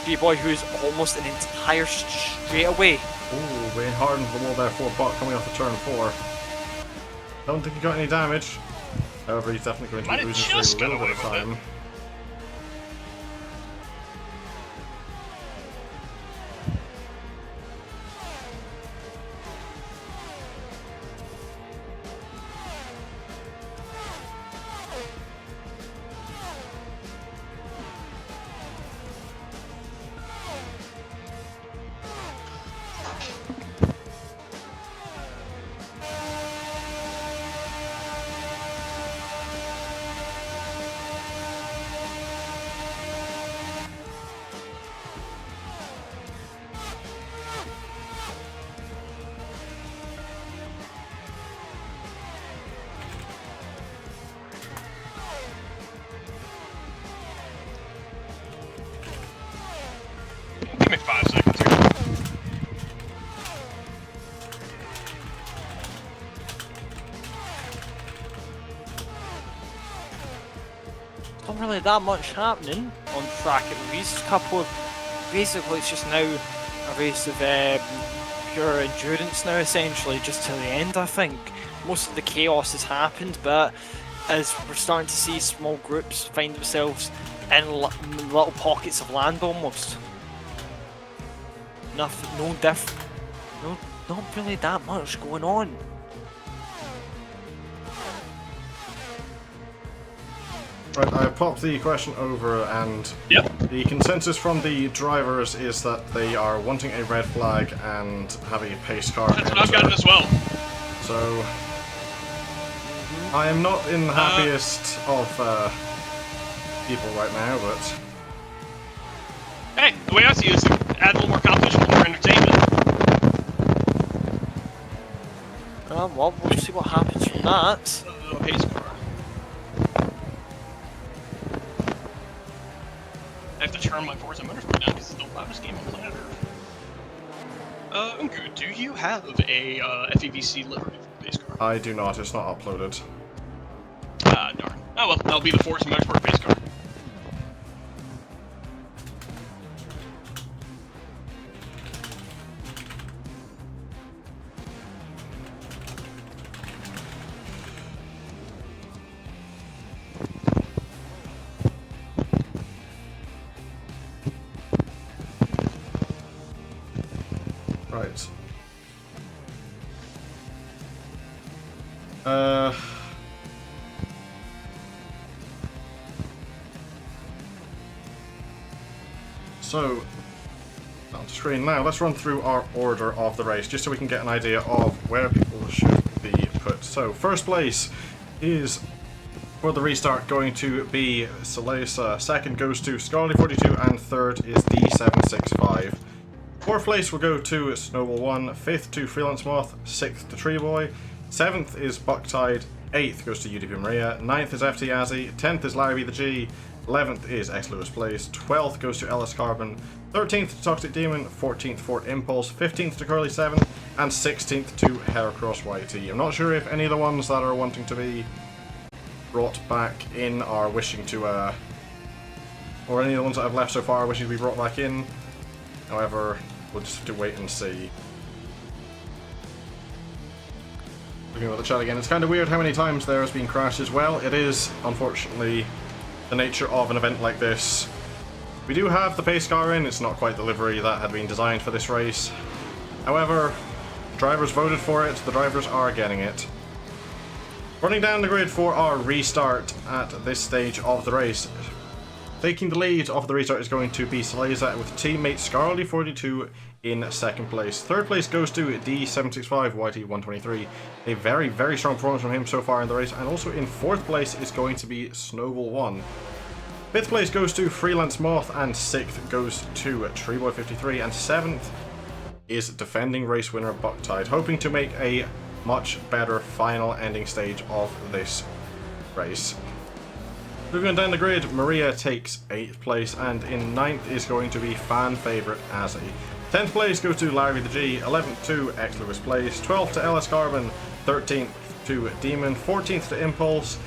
B-Boy, who's almost an entire straightaway. Ooh, being hard into the wall there for Buck coming off the turn 4. Don't think he got any damage. However, he's definitely going to be losing for a little bit of time. not really that much happening on track at least. Basically it's just now a race of pure endurance now, essentially, just to the end. I think most of the chaos has happened, but as we're starting to see small groups find themselves in little pockets of land almost. Nothing, no different, not really that much going on. Right, I popped the question over, and the consensus from the drivers is that they are wanting a red flag and having a pace car. That's what I've gotten as well. So I am not in the happiest of people right now, but hey, the way I see it is to add a little more competition, a little more entertainment. Well, we'll see what happens from that. Pace car. I have to turn my Forza Motorsport down because it's the loudest game on planet Earth. Ungu, do you have a FVEC livery for the pace car? I do not. It's not uploaded. Ah, darn. Oh well, that'll be the Forza Motorsport pace car. Right. So, on the screen now, let's run through our order of the race, just so we can get an idea of where people should be put. So, first place is, for the restart, going to be Salesa, second goes to Scarly42, and third is D765. Fourth place will go to Snowball1, fifth to Freelance Moth, sixth to Treeboy, seventh is Bucktide, eighth goes to UDP Maria, ninth is FT Azzy, 10th is Larry B the G, 11th is X Lewis Plays, 12th goes to LS Carbon, 13th to Toxic Demon, 14th Fort Impulse, 15th to Curly 7, and 16th to Heracross YT. I'm not sure if any of the ones that are wanting to be brought back in are wishing to, or any of the ones that I've left so far are wishing to be brought back in. However, we'll just have to wait and see. Looking at the chat again, it's kind of weird how many times there has been crashes. Well, it is, unfortunately, the nature of an event like this. We do have the pace car in, it's not quite the livery that had been designed for this race. However, the drivers voted for it, the drivers are getting it. Running down the grid for our restart at this stage of the race. Taking the lead of the restart is going to be Saleza with teammate Scarly42 in second place. Third place goes to D765 YT123. A very, very strong performance from him so far in the race. And also in fourth place is going to be Snowball1. Fifth place goes to Freelance Moth, and sixth goes to Treeboy53, and seventh is defending race winner Bucktide, hoping to make a much better final ending stage of this race. Moving on down the grid, Maria takes 8th place, and in 9th is going to be fan favourite Azzy. 10th place goes to Larry the G, 11th to X Lewis Plays, 12th to LS Carbon, 13th to Demon, 14th to Impulse,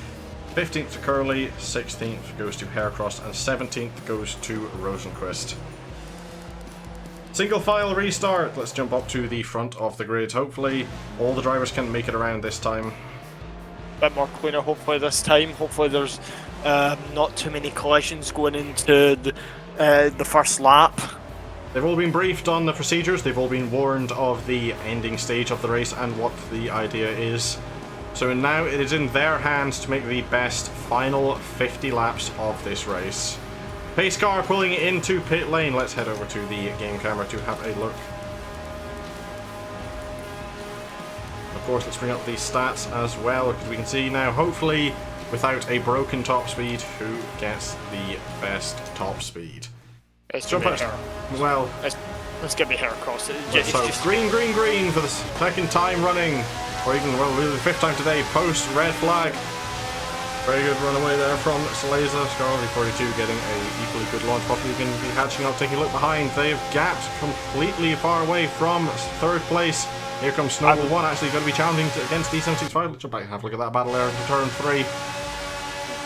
15th to Curly, 16th goes to Heracross, and 17th goes to Rosenquist. Single file restart, let's jump up to the front of the grid. Hopefully all the drivers can make it around this time. Bit more cleaner hopefully this time. Hopefully there's not too many collisions going into the first lap. They've all been briefed on the procedures, they've all been warned of the ending stage of the race and what the idea is. So now it is in their hands to make the best final 50 laps of this race. Pace car pulling into pit lane. Let's head over to the game camera to have a look. Of course, let's bring up the stats as well, because we can see now, hopefully, without a broken top speed, who gets the best top speed. It's Jump out. Well, let's get the Heracross. So green, green, green for the second time running, or even, well, really the fifth time today, post red flag. Very good run away there from Saleza. Scarly42 getting a equally good launch. Probably going to be hatching up, taking a look behind. They've gapped completely far away from third place. Here comes Snowball1, actually going to be challenging against D765. Let's jump back and have a look at that battle there in turn 3.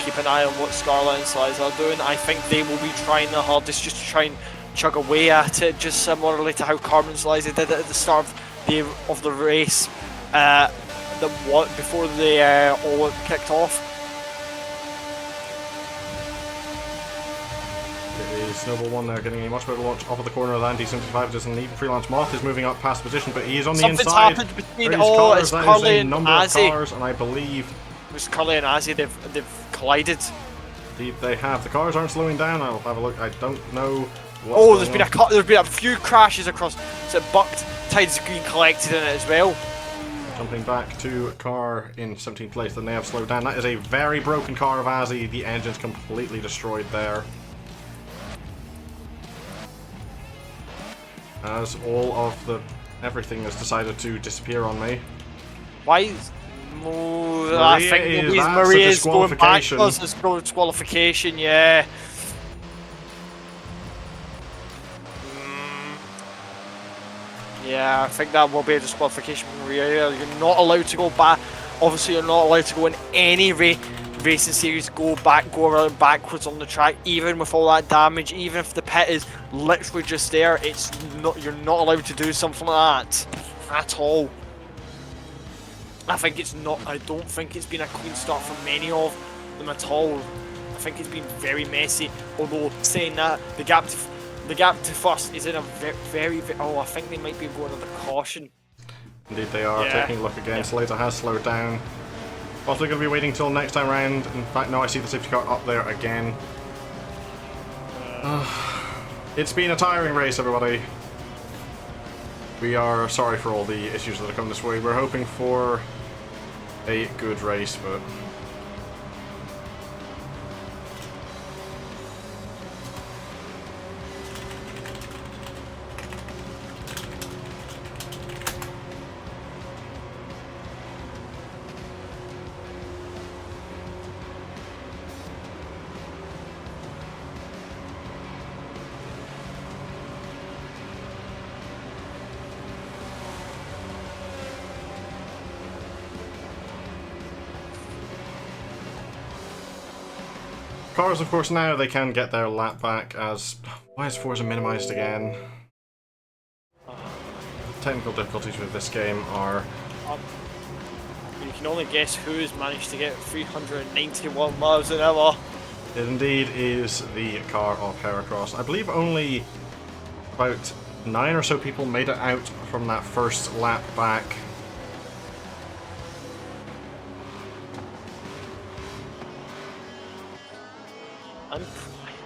keep an eye on what Scarlet and Sliza are doing. I think they will be trying their hardest just to try and chug away at it, just similarly to how Carmen and Sliza did it at the start of the race, before they all kicked off. It is Snowball 1 there getting a much better launch off of the corner of the Anti-75. Doesn't need Freelance Moth is moving up past position, but he is on the Something's inside. happened between There's it's cars. That is Carly a and number of Azzy. cars, and I believe It was Carly and Azzy, they've collided. they have. The cars aren't slowing down. I'll have a look. I don't know what's Oh, there's going been on. there's been a few crashes across. So Bucked Tide's been collected in it as well. Jumping back to car in 17th place, then they have slowed down. That is a very broken car of Azzy. The engine's completely destroyed there. As all of everything has decided to disappear on me. Why is I think Maria's going back because it's disqualification, yeah. Yeah, I think that will be a disqualification for Maria. You're not allowed to go back. Obviously, you're not allowed to go in any racing series, go around backwards on the track, even with all that damage, even if the pit is literally just there. You're not allowed to do something like that at all. I don't think it's been a clean start for many of them at all. I think it's been very messy. Although saying that, the gap to first is in a very oh, I think they might be going under caution. Indeed they are. Yeah. Taking a look again. Slater has slowed down. Possibly going to be waiting till next time round. In fact, no, I see the safety car up there again. It's been a tiring race, everybody. We are sorry for all the issues that have come this way. We're hoping for a good race, but... Cars, of course, now they can get their lap back as... Why is Forza minimized again? Technical difficulties with this game are... You can only guess who's managed to get 391 miles an hour. It indeed is the car of Heracross. I believe only about 9 or so people made it out from that first lap back. I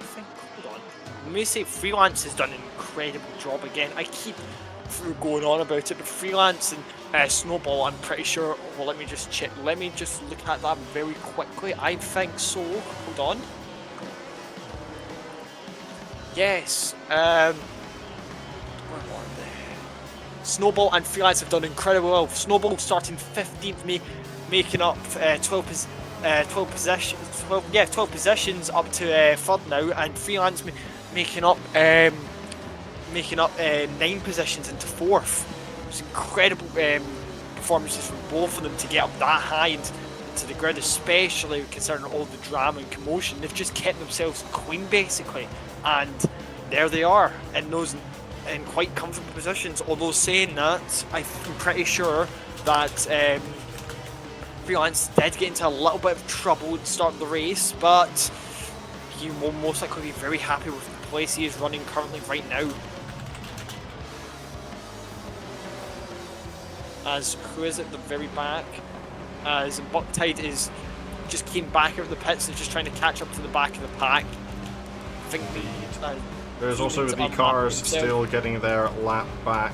think, hold on. Let me say Freelance has done an incredible job again. I keep going on about it, but Freelance and Snowball, I'm pretty sure. Well, let me just check. Let me just look at that very quickly. I think so. Hold on. Yes. Where are they? Snowball and Freelance have done incredible well. Snowball starting 15th, making up 12 possessions up to third now, and Freelance making up 9 positions into fourth. It's incredible performances from both of them to get up that high into the grid, especially considering all the drama and commotion. They've just kept themselves clean basically, and there they are in quite comfortable positions. Although saying that, I'm pretty sure that Freelance did get into a little bit of trouble at the start of the race, but he will most likely be very happy with the place he is running currently right now. As who is at the very back? As Bucktide just came back out of the pits and just trying to catch up to the back of the pack. I think there's also the cars still getting their lap back.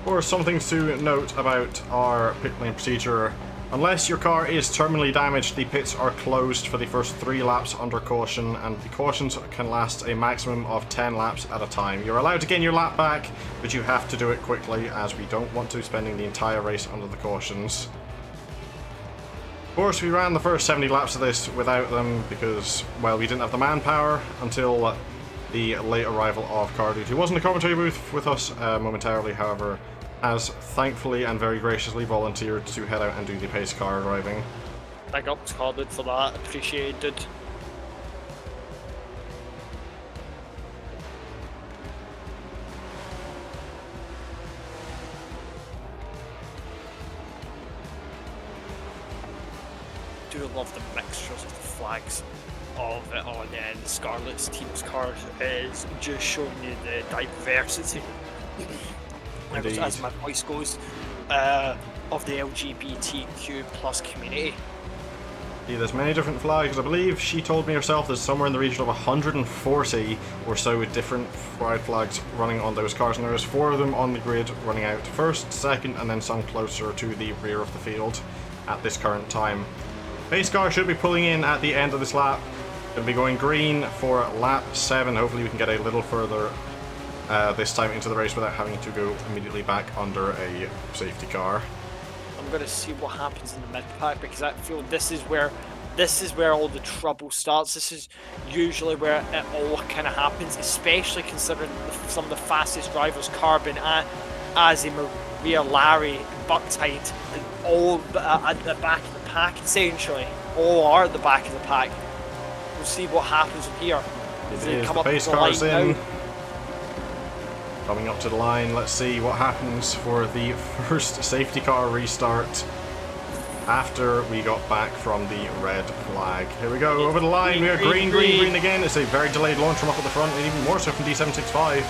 Or something to note about our pit lane procedure. Unless your car is terminally damaged, the pits are closed for the first 3 laps under caution, and the cautions can last a maximum of 10 laps at a time. You're allowed to gain your lap back, but you have to do it quickly, as we don't want to spending the entire race under the cautions. Of course, we ran the first 70 laps of this without them because, well, we didn't have the manpower until the late arrival of Cardude, who was in the commentary booth with us momentarily. However, has thankfully and very graciously volunteered to head out and do the pace car driving. Big up Scarlet for that, appreciated. I do love the mixtures of the flags of it on the Scarlet's team's car. Is just showing you the diversity, as my voice goes, of the LGBTQ plus community. Yeah, there's many different flags. I believe she told me herself there's somewhere in the region of 140 or so different pride flags running on those cars, and there's 4 of them on the grid running out first, second, and then some closer to the rear of the field at this current time. Pace car should be pulling in at the end of this lap. Going to be going green for lap 7. Hopefully we can get a little further this time into the race without having to go immediately back under a safety car. I'm going to see what happens in the mid pack, because I feel this is where all the trouble starts. This is usually where it all kind of happens, especially considering some of the fastest drivers, Carbon, Azzy, Maria, Larry, Bucktide, all at the back of the pack, essentially. All are at the back of the pack. We'll see what happens from here. It is the pace cars in. Now? Coming up to the line, let's see what happens for the first safety car restart after we got back from the red flag. Here we go, over the line, we are green again. It's a very delayed launch from up at the front, and even more so from D765.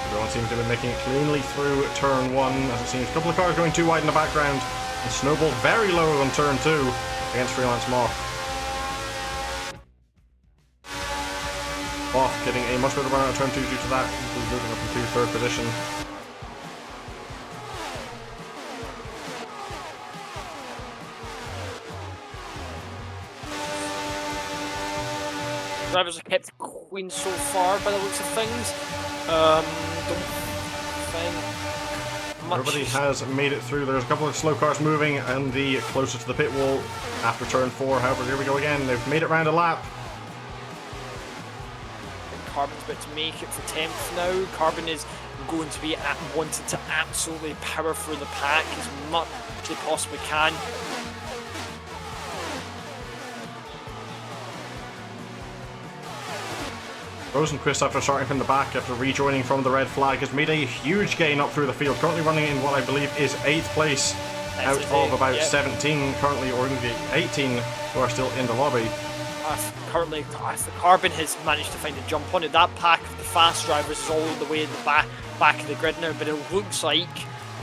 Everyone seems to be making it cleanly through turn 1, as it seems a couple of cars going too wide in the background, and Snowball very low on turn 2 against Freelance Moth. Off getting a much better run out of turn 2 due to that, moving up into 3rd position. Drivers have kept Queen so far by the looks of things. Don't think much. Everybody has made it through. There's a couple of slow cars moving and the closer to the pit wall after turn 4. However, here we go again. They've made it round a lap. Carbon's about to make it for 10th now. Carbon is going to be wanting to absolutely power through the pack as much as they possibly can. Rosenquist, after starting from the back, after rejoining from the red flag, has made a huge gain up through the field, currently running in what I believe is 8th place out of about 17 currently, or the 18 who are still in the lobby. Currently, Carbon has managed to find a jump on it. That pack of the fast drivers is all the way in the back of the grid now, but it looks like,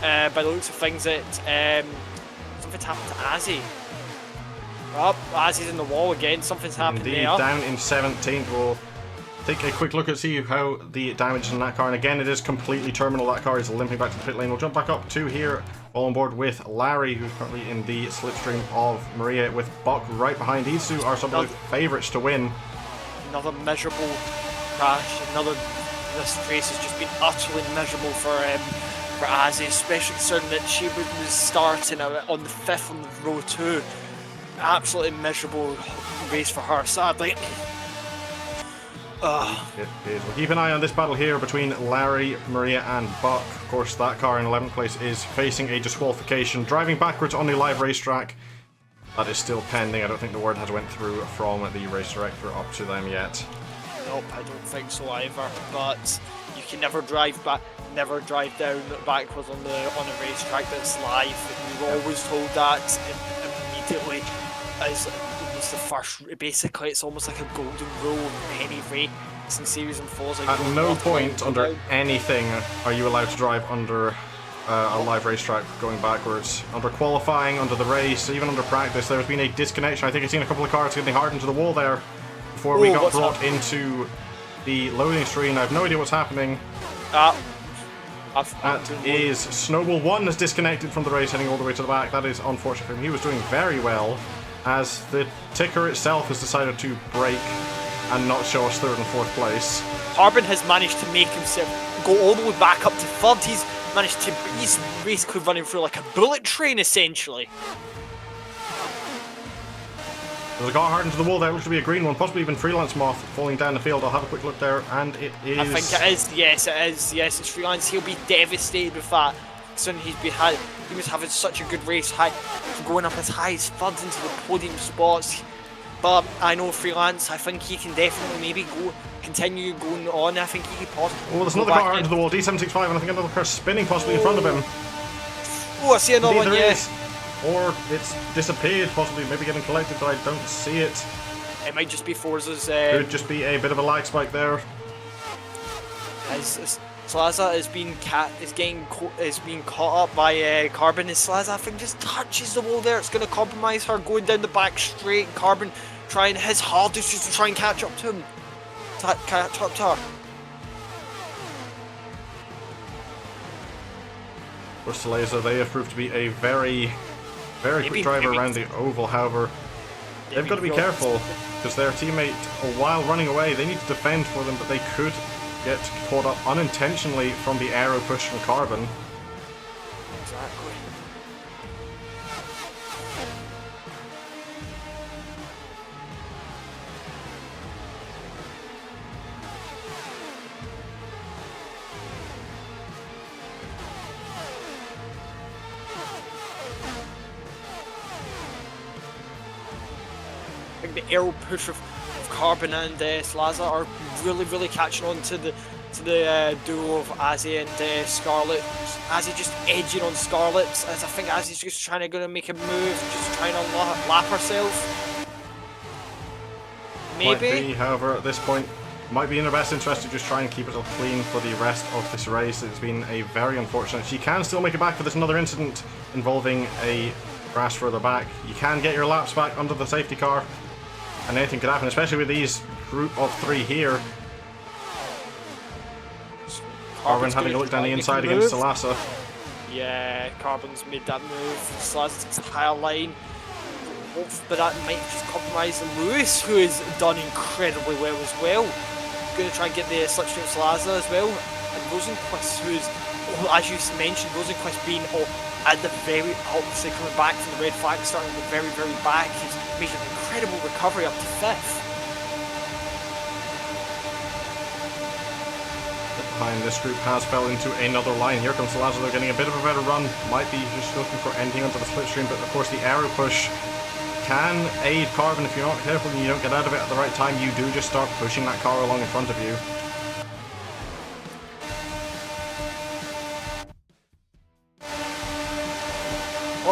by the looks of things, that something's happened to Azzy. Oh, Azzy's in the wall again. Something's happened Indeed, there. Down in 17th. We'll take a quick look and see how the damage is in that car. And again, it is completely terminal. That car is limping back to the pit lane. We'll jump back up to here, all on board with Larry, who's currently in the slipstream of Maria, with Buck right behind. These two are some of the favourites to win. Another miserable crash. This race has just been utterly miserable for Azzy, especially considering that she was starting on the 5th on row 2. Absolutely miserable race for her, sadly. It is. We'll keep an eye on this battle here between Larry, Maria and Buck. Of course, that car in 11th place is facing a disqualification. Driving backwards on the live racetrack. That is still pending. I don't think the word has went through from the race director up to them yet. Nope, I don't think so either. But you can never drive down backwards on a racetrack that's live. We were always told that immediately as the first. Basically, it's almost like a golden rule of any race in series and falls. Like at no point under anything are you allowed to drive under a live racetrack going backwards. Under qualifying, under the race, even under practice, there's been a disconnection. I think I've seen a couple of cars getting hard into the wall there before we got brought into the loading screen. I have no idea what's happening. That is Snowball 1 is disconnected from the race, heading all the way to the back. That is unfortunate for him. He was doing very well, as the ticker itself has decided to break and not show us 3rd and 4th place. Carbon has managed to make himself go all the way back up to 3rd. He's basically running through like a bullet train, essentially. There's a car hard into the wall there, looks to be a green one, possibly even Freelance Moth falling down the field. I'll have a quick look there, and it is... I think it is, yes it is, yes it's Freelance. He'll be devastated with that. Considering he was having such a good race, going up as high as third into the podium spots. But I know Freelance, I think he can definitely maybe continue going on. I think he could possibly... Oh, there's another car hard into the wall, D765, and I think another car spinning possibly in front of him. Oh, I see another one, yeah. Or it's disappeared, possibly, maybe getting collected, but I don't see it. It might just be Forza's... Could just be a bit of a lag spike there. Slaza is being caught up by Carbon, and Slaza I think just touches the wall there. It's going to compromise her going down the back straight. Carbon trying his hardest just to try and catch up to him. Catch up to her. For Slaza, they have proved to be a very quick driver around the oval. However, they've got to be careful because their teammate, while running away, they need to defend for them, but they could get caught up unintentionally from the aero push from Carbon. Exactly. I think the aero push of Carbon and Slaza are really catching on to the duo of Azzy and Scarlet. Azzy just edging on Scarlet, as I think Azzy's just trying to make a move, just trying to lap herself. Maybe. Might be, however, at this point, might be in her best interest to just try and keep herself clean for the rest of this race. It's been a very unfortunate. She can still make it back, but there's another incident involving a crash further back. You can get your laps back under the safety car, and anything could happen, especially with these group of three here. Carbon having a look down the inside against Salasa. Yeah, Carbon's made that move. Salasa's higher line. But that might just compromise Lewis, who has done incredibly well as well. Going to try and get the slipstream Salasa as well. And Rosenquist, who's, as you mentioned, Rosenquist being at the very, obviously coming back from the red flag, starting at the very back. He's made an incredible recovery up to 5th. Behind this group has fell into another line. Here comes Salazar, they're getting a bit of a better run. Might be just looking for ending onto the slipstream, but of course the aero push can aid Carbon. If you're not careful and you don't get out of it at the right time, you do just start pushing that car along in front of you.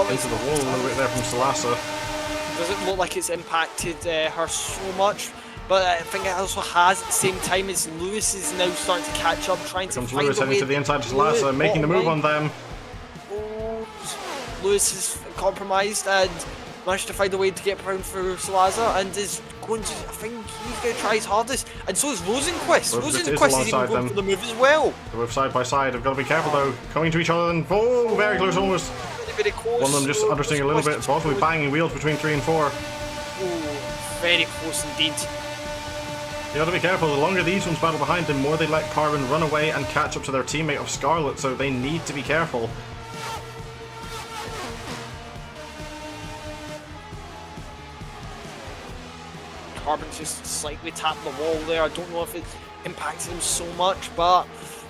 Into the wall a little bit there from Salasa. Doesn't look like it's impacted her so much. But I think it also has at the same time as Lewis is now starting to catch up, trying to find Lewis heading to the inside of Salasa, making the move on them. Oh, Lewis is compromised and managed to find a way to get around for Salasa and is going to, I think he's going to try his hardest. And so is Rosenquist. Rosenquist is even going for the move as well. They're both side by side. They've got to be careful though. Coming to each other and oh, very close almost. Very close. One of them just understeering a little bit, possibly banging wheels between 3 and 4. Oh, very close indeed. You gotta be careful, the longer these ones battle behind, the more they let Carbon run away and catch up to their teammate of Scarlet, so they need to be careful. Carbon's just slightly tapped the wall there. I don't know if it impacted him so much, but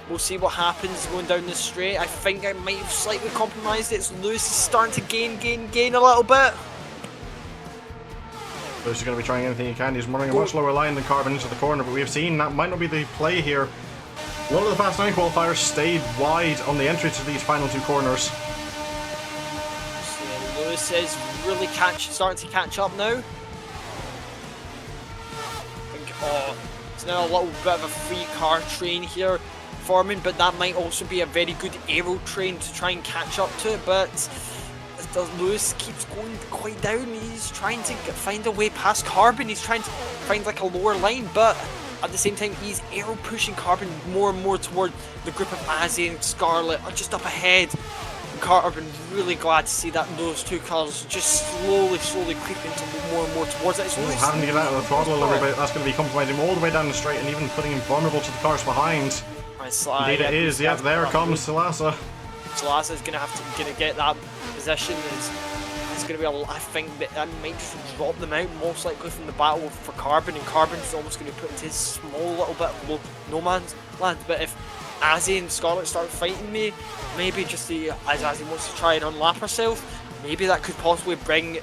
we'll see what happens going down the straight. I think I might have slightly compromised it. So Lewis is starting to gain a little bit. Lewis is going to be trying anything he can. He's running a much lower line than Carbon into the corner, but we have seen that might not be the play here. One of the Fast 9 qualifiers stayed wide on the entry to these final 2 corners. So Lewis is really starting to catch up now. I think, it's now a little bit of a free car train here forming, but that might also be a very good aero train to try and catch up to it, but Lewis keeps going quite down. He's trying to find a way past Carbon. He's trying to find like a lower line, but at the same time he's aero pushing Carbon more and more toward the group of Azzy and Scarlet are just up ahead. Carbon really glad to see that those 2 cars just slowly creeping more and more towards it. It's having to get out of the throttle a little bit. That's going to be compromising him all the way down the straight and even putting him vulnerable to the cars behind. Indeed it is. Yeah, there comes Salasa. Salasa is going to get that position as it's going to be I think that might just drop them out most likely from the battle for Carbon, and Carbon's almost going to be put into his small little bit of no man's land. But if Azzy and Scarlet start fighting me, maybe just as Azzy wants to try and unlap herself, maybe that could possibly bring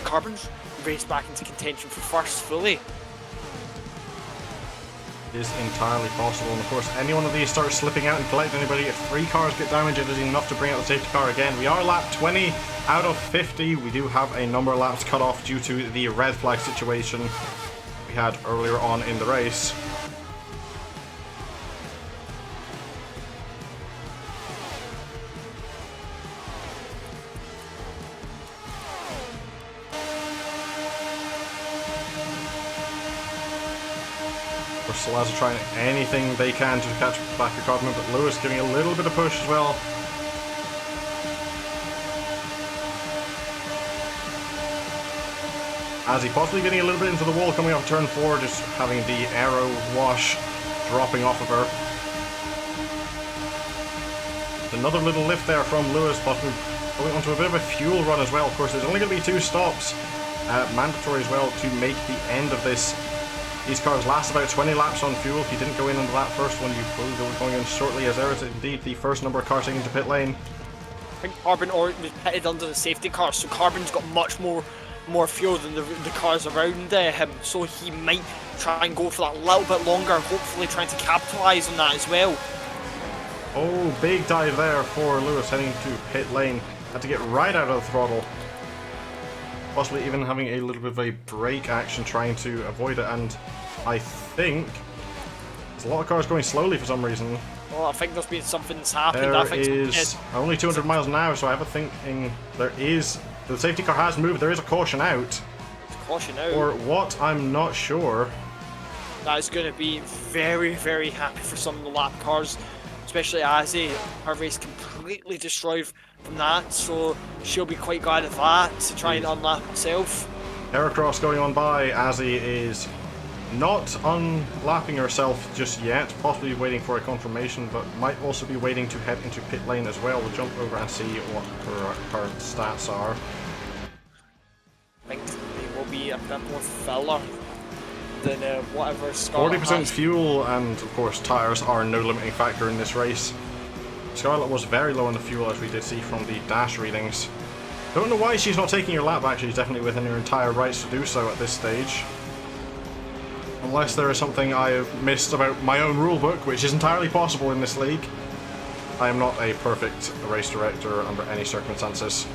Carbon's race back into contention for first fully. Is entirely possible, and of course any one of these starts slipping out and collect anybody. If 3 cars get damaged, it is enough to bring out the safety car again. We are lap 20 out of 50. We do have a number of laps cut off due to the red flag situation we had earlier on in the race. Salazar trying anything they can to catch back a Carbon, but Lewis giving a little bit of push as well. As he possibly getting a little bit into the wall coming off turn 4, just having the aero wash dropping off of her. Another little lift there from Lewis, possibly going onto a bit of a fuel run as well. Of course, there's only going to be 2 stops, mandatory as well, to make the end of this. These cars last about 20 laps on fuel. If you didn't go in on that first one, you will go going in shortly, as there is indeed the first number of cars taken into pit lane. I think Carbon was pitted under the safety car, so Carbon's got much more fuel than the cars around him, so he might try and go for that little bit longer, hopefully trying to capitalise on that as well. Oh, big dive there for Lewis heading to pit lane. Had to get right out of the throttle. Possibly even having a little bit of a brake action trying to avoid it, and I think there's a lot of cars going slowly for some reason. Well, I think there's been something that's happened. There I think is only 200 miles an hour, so I have a thinking the safety car has moved. There is a caution out. Caution out. Or what? I'm not sure. That is going to be very, very happy for some of the lap cars, especially Azzy. Her race completely destroyed from that, so she'll be quite glad of that to try and unlap herself. Heracross going on by. Azzy is not unlapping herself just yet, possibly waiting for a confirmation, but might also be waiting to head into pit lane as well. We'll jump over and see what her current stats are. I think they will be a bit more filler than whatever Scarlet 40% has. fuel, and of course tyres are no limiting factor in this race. Scarlet was very low on the fuel, as we did see from the dash readings. Don't know why she's not taking her lap back. She's definitely within her entire rights to do so at this stage. Unless there is something I have missed about my own rulebook, which is entirely possible in this league. I am not a perfect race director under any circumstances.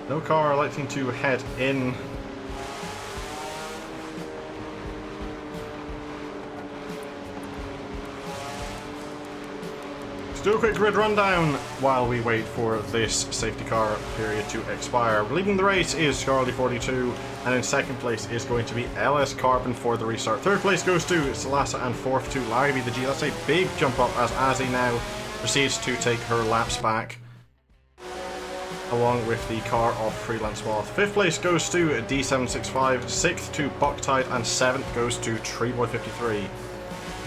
No car electing to head in. Let's do a quick grid rundown while we wait for this safety car period to expire. Leading the race is Scarlet 42, and in second place is going to be LS Carbon for the restart. Third place goes to Salasa, and fourth to Larry B the G. That's a big jump up as Azzy now proceeds to take her laps back, along with the car of Freelance Moth. Fifth place goes to D765, sixth to Bucktide, and seventh goes to Treeboy53.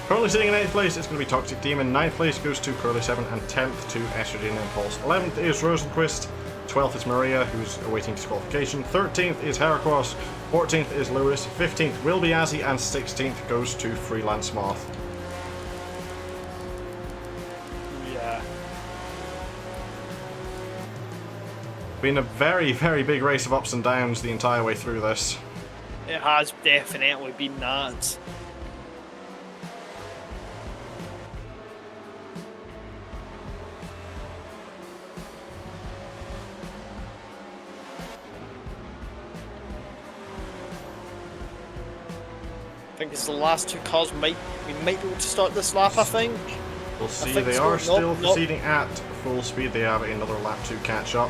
Currently sitting in 8th place, it's going to be Toxic Demon. 9th place goes to Curly7, and 10th to Estrogen Impulse. 11th is Rosenquist. 12th is Maria, who's awaiting disqualification. 13th is Heracross. 14th is Lewis. 15th will be Azzy, and 16th goes to Freelance Moth. Yeah. Been a very, very big race of ups and downs the entire way through this. It has definitely been that. I think it's the last two cars. We might be able to start this lap, I think. We'll see. They are still proceeding at full speed. They have another lap to catch up.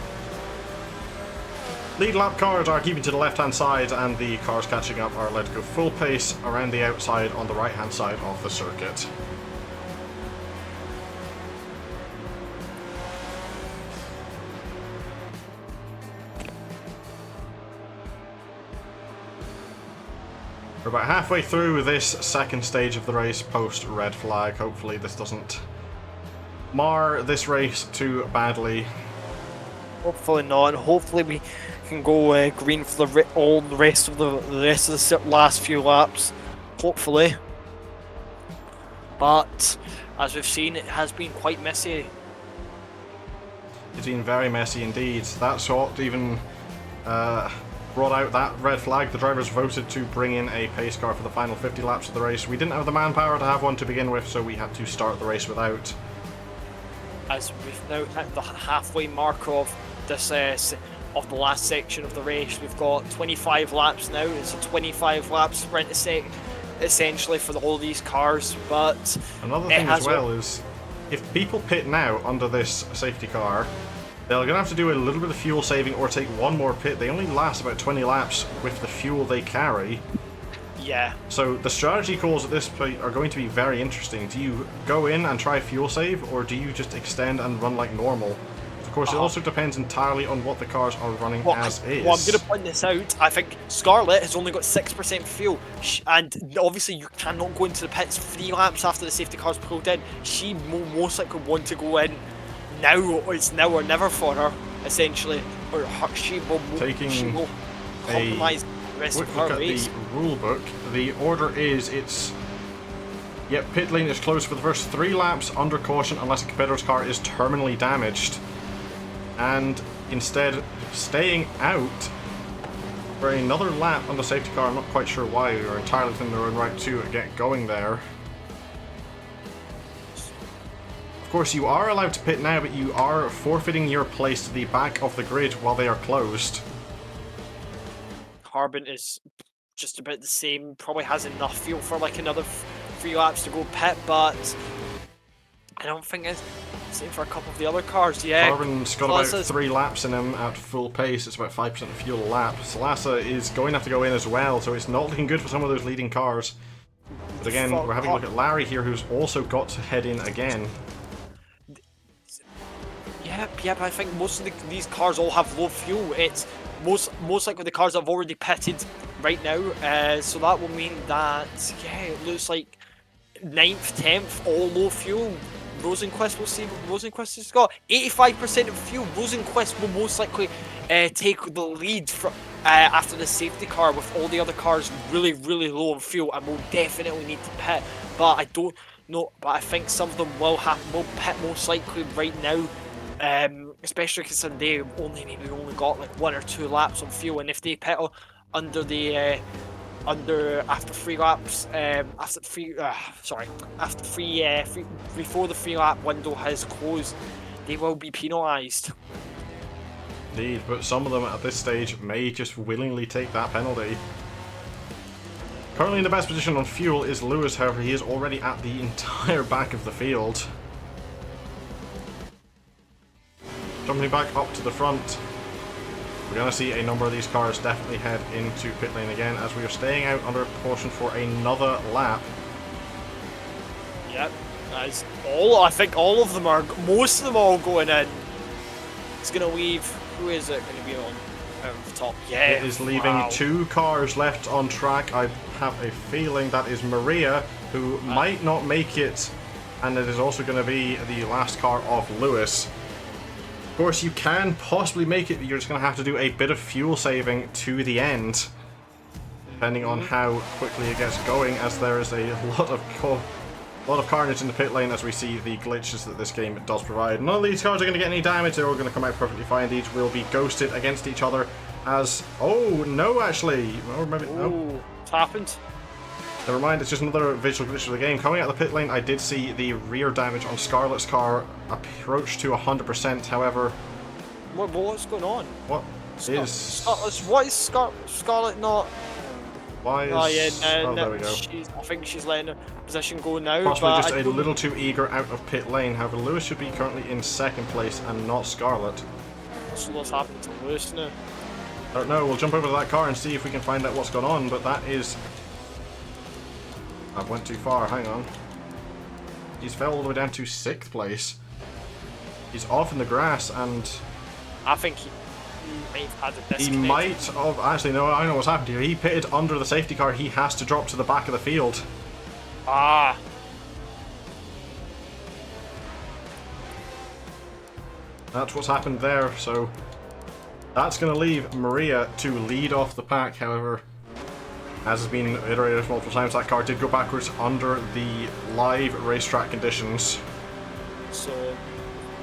Lead lap cars are keeping to the left hand side, and the cars catching up are led to go full pace around the outside on the right hand side of the circuit. We're about halfway through this second stage of the race post red flag. Hopefully this doesn't mar this race too badly. Hopefully not. Hopefully we can go green for all the rest of the last few laps. Hopefully. But as we've seen, it has been quite messy. It's been very messy indeed. That's what even brought out that red flag. The drivers voted to bring in a pace car for the final 50 laps of the race. We didn't have the manpower to have one to begin with, so we had to start the race without. As we've now hit the halfway mark of this of the last section of the race, we've got 25 laps now. It's a 25 lap sprint essentially for all these cars. But another thing as well is, if people pit now under this safety car, they're going to have to do a little bit of fuel saving or take one more pit. They only last about 20 laps with the fuel they carry. Yeah. So the strategy calls at this point are going to be very interesting. Do you go in and try fuel save, or do you just extend and run like normal? Of course, it also depends entirely on what the cars are running as is. Well, I'm going to point this out. I think Scarlett has only got 6% fuel, and obviously you cannot go into the pits 3 laps after the safety car's pulled in. She most likely want to go in now. It's now or never for her, essentially. Or she will compromise the rest of her race. Look at the rule book. The order is yep, pit lane is closed for the first 3 laps under caution unless a competitor's car is terminally damaged. And instead staying out for another lap on the safety car. I'm not quite sure why. We were entirely within their own right to get going there. Of course, you are allowed to pit now, but you are forfeiting your place to the back of the grid while they are closed. Carbon is just about the same. Probably has enough fuel for like another 3 laps to go pit, but I don't think it's same for a couple of the other cars. Yeah, Carbon's got about 3 laps in him at full pace. It's about 5% of fuel a lap. Salasa is going to have to go in as well, so it's not looking good for some of those leading cars. But again, we're having a look at Larry here, who's also got to head in again. Yeah, but I think most of these cars all have low fuel. It's most likely the cars have already pitted right now, so that will mean that, yeah, it looks like 9th, 10th, all low fuel. Rosenquist will see what Rosenquist has got. 85% of fuel. Rosenquist will most likely take the lead after the safety car, with all the other cars really, really low on fuel, and will definitely need to pit. But I don't know. But I think some of them will pit most likely right now. Especially because they only got like 1 or 2 laps on fuel, and if they pit under the after 3 laps, before the 3 lap window has closed, they will be penalised. Indeed, but some of them at this stage may just willingly take that penalty. Currently in the best position on fuel is Lewis, however he is already at the entire back of the field. Jumping back up to the front, we're going to see a number of these cars definitely head into pit lane again, as we are staying out under caution for another lap. Yep, that's all. I think all of them are, most of them are all going in. It's going to leave, who is it going to be on the top? Yeah, it is leaving 2 cars left on track. I have a feeling that is Maria, who might not make it, and it is also going to be the last car of Lewis. Of course, you can possibly make it, but you're just going to have to do a bit of fuel saving to the end, depending on how quickly it gets going, as there is a lot of carnage in the pit lane as we see the glitches that this game does provide. None of these cars are going to get any damage, they're all going to come out perfectly fine. These will be ghosted against each other as... Oh, no, actually. Oh, maybe, no. It's happened. Never mind, it's just another visual glitch of the game. Coming out of the pit lane, I did see the rear damage on Scarlett's car approach to 100%, however... What's going on? What is Scarlett not... Why is... Oh, yeah, there we go. I think she's letting her position go now. Possibly but just a little too eager out of pit lane. However, Lewis should be currently in 2nd place and not Scarlett. So what's happened to Lewis now? I don't know, we'll jump over to that car and see if we can find out what's going on, but that is... I went too far, hang on. He's fell all the way down to 6th place. He's off in the grass, and... I think He might have had a He disconnect. might have... Actually, no, I know what's happened here. He pitted under the safety car. He has to drop to the back of the field. Ah. That's what's happened there, so... That's going to leave Maria to lead off the pack, however... As has been iterated multiple times, that car did go backwards under the live racetrack conditions. So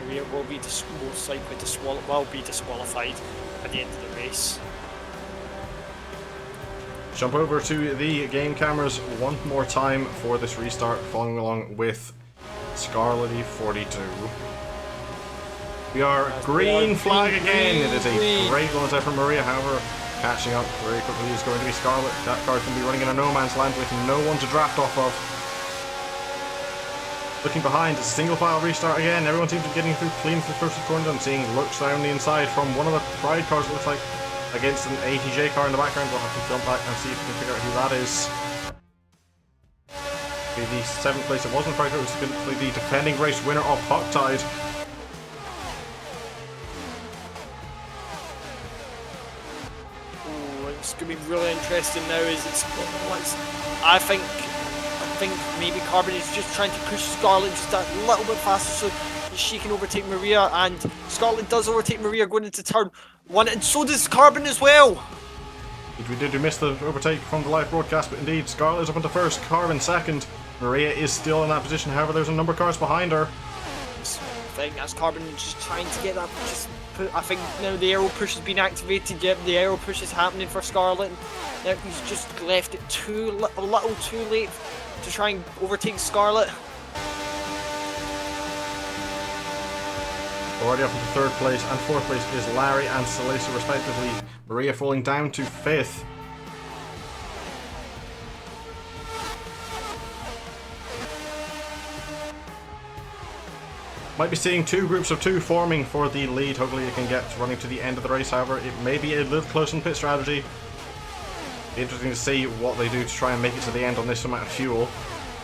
Maria will be most likely disqualified at the end of the race. Jump over to the game cameras one more time for this restart, following along with Scarlety 42. We are green flag again. It is a great launch out from Maria, however, catching up very quickly is going to be Scarlet. That car's going to be running in a no man's land with no one to draft off of. Looking behind, it's a single file restart again. Everyone seems to be getting through clean for the first corner. I'm seeing looks down the inside from one of the Pride cars, it looks like, against an ATJ car in the background. We'll have to jump back and see if we can figure out who that is. Okay, the 7th place it wasn't Pride, it was the defending race winner of Hocktide. It's going to be really interesting now. I think maybe Carbon is just trying to push Scarlet just a little bit faster so she can overtake Maria, and Scarlet does overtake Maria going into turn 1, and so does Carbon as well. We did miss the overtake from the live broadcast, but indeed Scarlet is up into first, Carbon second. Maria is still in that position, however there's a number of cars behind her. I think that's Carbon just trying to get that. I think now the aero push has been activated. Yep, the aero push is happening for Scarlet. Now he's just left it a little too late to try and overtake Scarlet. Already up into 3rd place, and 4th place is Larry and Celeste respectively. Maria falling down to 5th. Might be seeing 2 groups of 2 forming for the lead. Hopefully it can get running to the end of the race. However, it may be a little close in pit strategy. Be interesting to see what they do to try and make it to the end on this amount of fuel.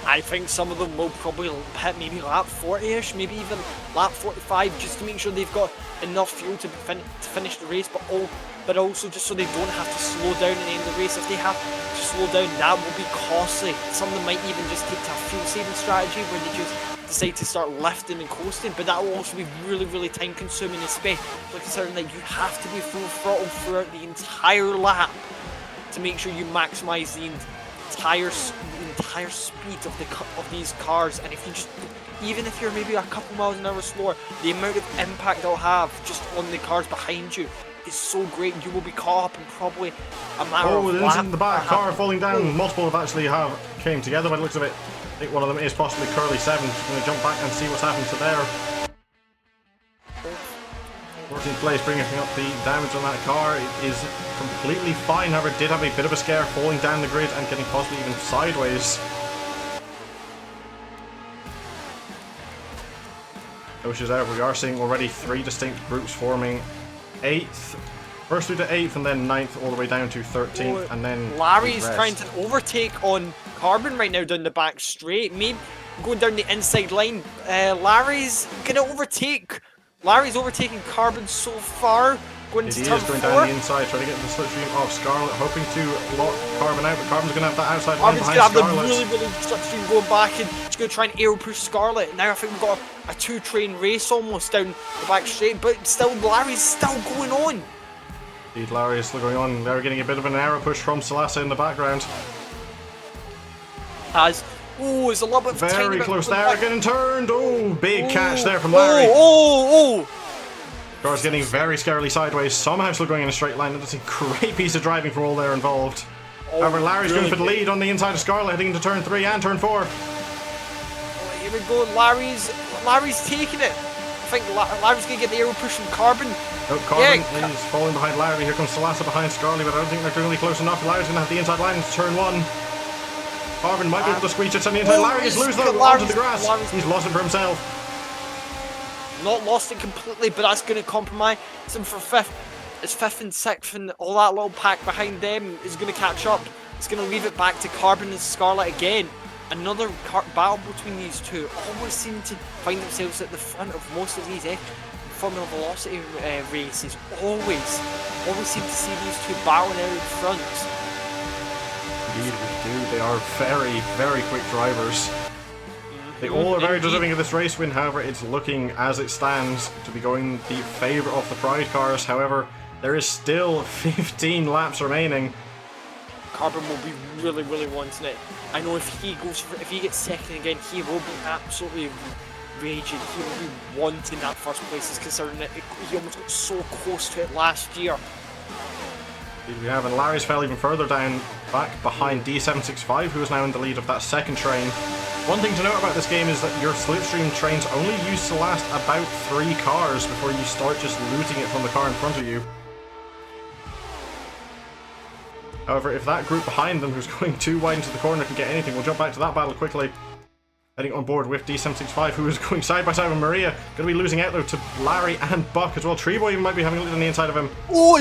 I think some of them will probably hit maybe lap 40ish, maybe even lap 45, just to make sure they've got enough fuel to finish the race, but also just so they don't have to slow down at the end of the race. If they have to slow down, that will be costly. Some of them might even just take to a fuel saving strategy where they just decide to start lifting and coasting, but that will also be really, really time consuming, especially considering that you have to be full throttle throughout the entire lap to make sure you maximize the entire speed of these cars. And if you just, even if you're maybe a couple miles an hour slower, the amount of impact they'll have just on the cars behind you is so great. You will be caught up in probably a matter of there's in the back car falling down. Multiple have actually came together by the looks of it. I think one of them is possibly Curly 7. Just going to jump back and see what's happened to there. 14th place, bringing up the damage on that car. It is completely fine, however, it did have a bit of a scare falling down the grid and getting possibly even sideways. No issues there. We are seeing already 3 distinct groups forming. 8th, first through to 8th, and then 9th all the way down to 13th, and then Larry's trying to overtake on Carbon right now down the back straight. Maybe going down the inside line. Larry's gonna overtake. Larry's overtaking Carbon so far. Going into turn 4. Going down the inside, trying to get the slipstream of Scarlet, hoping to lock Carbon out, but Carbon's going to have that outside line behind Scarlet. Carbon's going to have the really slipstream going back, and he's going to try and aero push Scarlet. Now I think we've got a 2-train race almost down the back straight, but still Larry's still going on. Indeed, Larry is still going on. They're getting a bit of an aero push from Celeste in the background. It's a little bit very close there, getting turned. Big catch there from Larry. Car's getting very scarily sideways, somehow still going in a straight line. That's a great piece of driving from all there involved. However, Larry's going for the lead on the inside of Scarlet, heading into turn 3 and turn 4. Here we go, Larry's taking it. I think Larry's going to get the aero push from Carbon. Oh, Carbon is falling behind Larry. Here comes Salasa behind Scarlet, but I don't think they're really close enough. Larry's going to have the inside line into turn 1. Carbon might be able to squeeze it on the inside. Larry is loose though, onto the grass. He's lost it for himself. Not lost it completely, but that's going to compromise him for 5th. It's 5th and 6th, and all that little pack behind them is going to catch up. It's going to leave it back to Carbon and Scarlet again. Another battle between these two. Almost seem to find themselves at the front of most of these Formula Velocity races, always seem to see these two battling out in front. Indeed, we do. They are very, very quick drivers. They all are very deserving of this race win, however, it's looking, as it stands, to be going the favour of the Pride cars. However, there is still 15 laps remaining. Carbon will be really, really wanting it. I know if he gets second again, he will be absolutely raging. He will be wanting that first place, considering that he almost got so close to it last year. We have, and Larry's fell even further down, back behind D765, who is now in the lead of that second train. One thing to note about this game is that your slipstream trains only used to last about 3 cars before you start just looting it from the car in front of you. However, if that group behind them, who's going too wide into the corner, can get anything, we'll jump back to that battle quickly. Heading on board with D765, who is going side by side with Maria. Going to be losing out though to Larry and Buck as well. Treeboy even might be having a lead on the inside of him. Oh,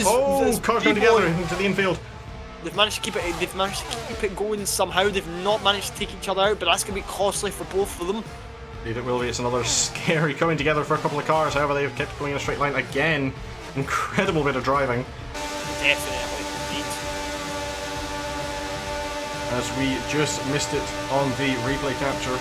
cars going together into the infield. They've managed to keep it. They've managed to keep it going somehow. They've not managed to take each other out, but that's going to be costly for both of them. Indeed, it will be. It's another scary coming together for a couple of cars. However, they've kept going in a straight line again. Incredible bit of driving. Definitely, indeed. As we just missed it on the replay capture.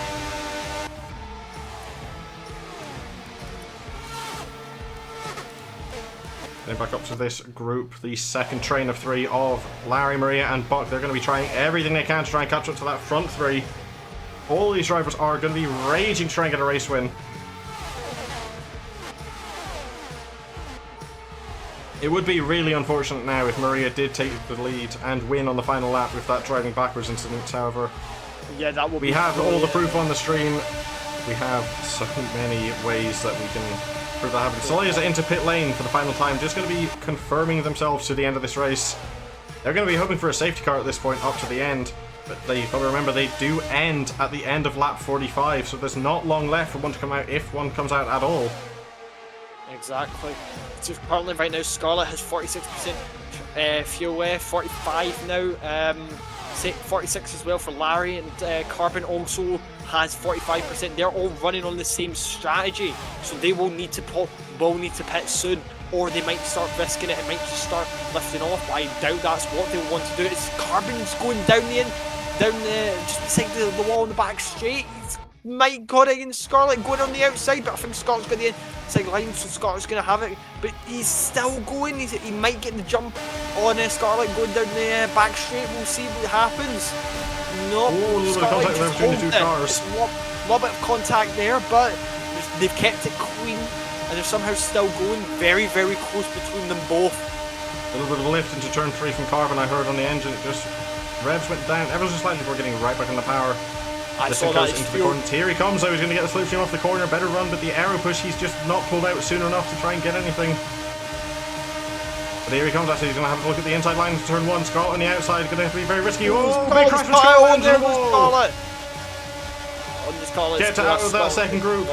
Then back up to this group, the second train of 3 of Larry, Maria and Buck. They're going to be trying everything they can to try and catch up to that front 3. All these drivers are going to be raging to try and get a race win. It would be really unfortunate now if Maria did take the lead and win on the final lap with that driving backwards incident, however. Yeah, that will be. We have all the proof on the stream. We have so many ways that we can prove that happening. Solia's into pit lane for the final time, just going to be confirming themselves to the end of this race. They're going to be hoping for a safety car at this point up to the end, but you've got to remember they do end at the end of lap 45, so there's not long left for one to come out, if one comes out at all. Exactly. So currently right now Scarlett has 46% fuel, 45 now, 46 as well for Larry, and Carbon also has 45%. They're all running on the same strategy, so they will need to pit soon, or they might start risking it. It might just start lifting off. But I doubt that's what they want to do. It's Carbon's going down just beside the wall in the back straight. It's might got it in Scarlett going on the outside, but I think Scarlett's got the inside line, so Scarlett's going to have it. But he's still going. He might get the jump on Scarlett going down the back straight. We'll see what happens. No, Scarlett just holds it. There's a little bit of contact there, but they've kept it clean, and they're somehow still going. Very, very close between them both. A little bit of a lift into turn 3 from Carbon, I heard on the engine. It just revs went down ever so slightly before getting right back on the power. I saw that into the corner. Here he comes, though. He's going to get the slipstream off the corner. Better run, but the aero push, he's just not pulled out soon enough to try and get anything. But here he comes, actually. He's going to have to look at the inside line to turn 1. Scarlett on the outside, going to have to be very risky. Oh, big crash for Scarlett! There was Scarlett! On the Scarlett. Get out of that second group.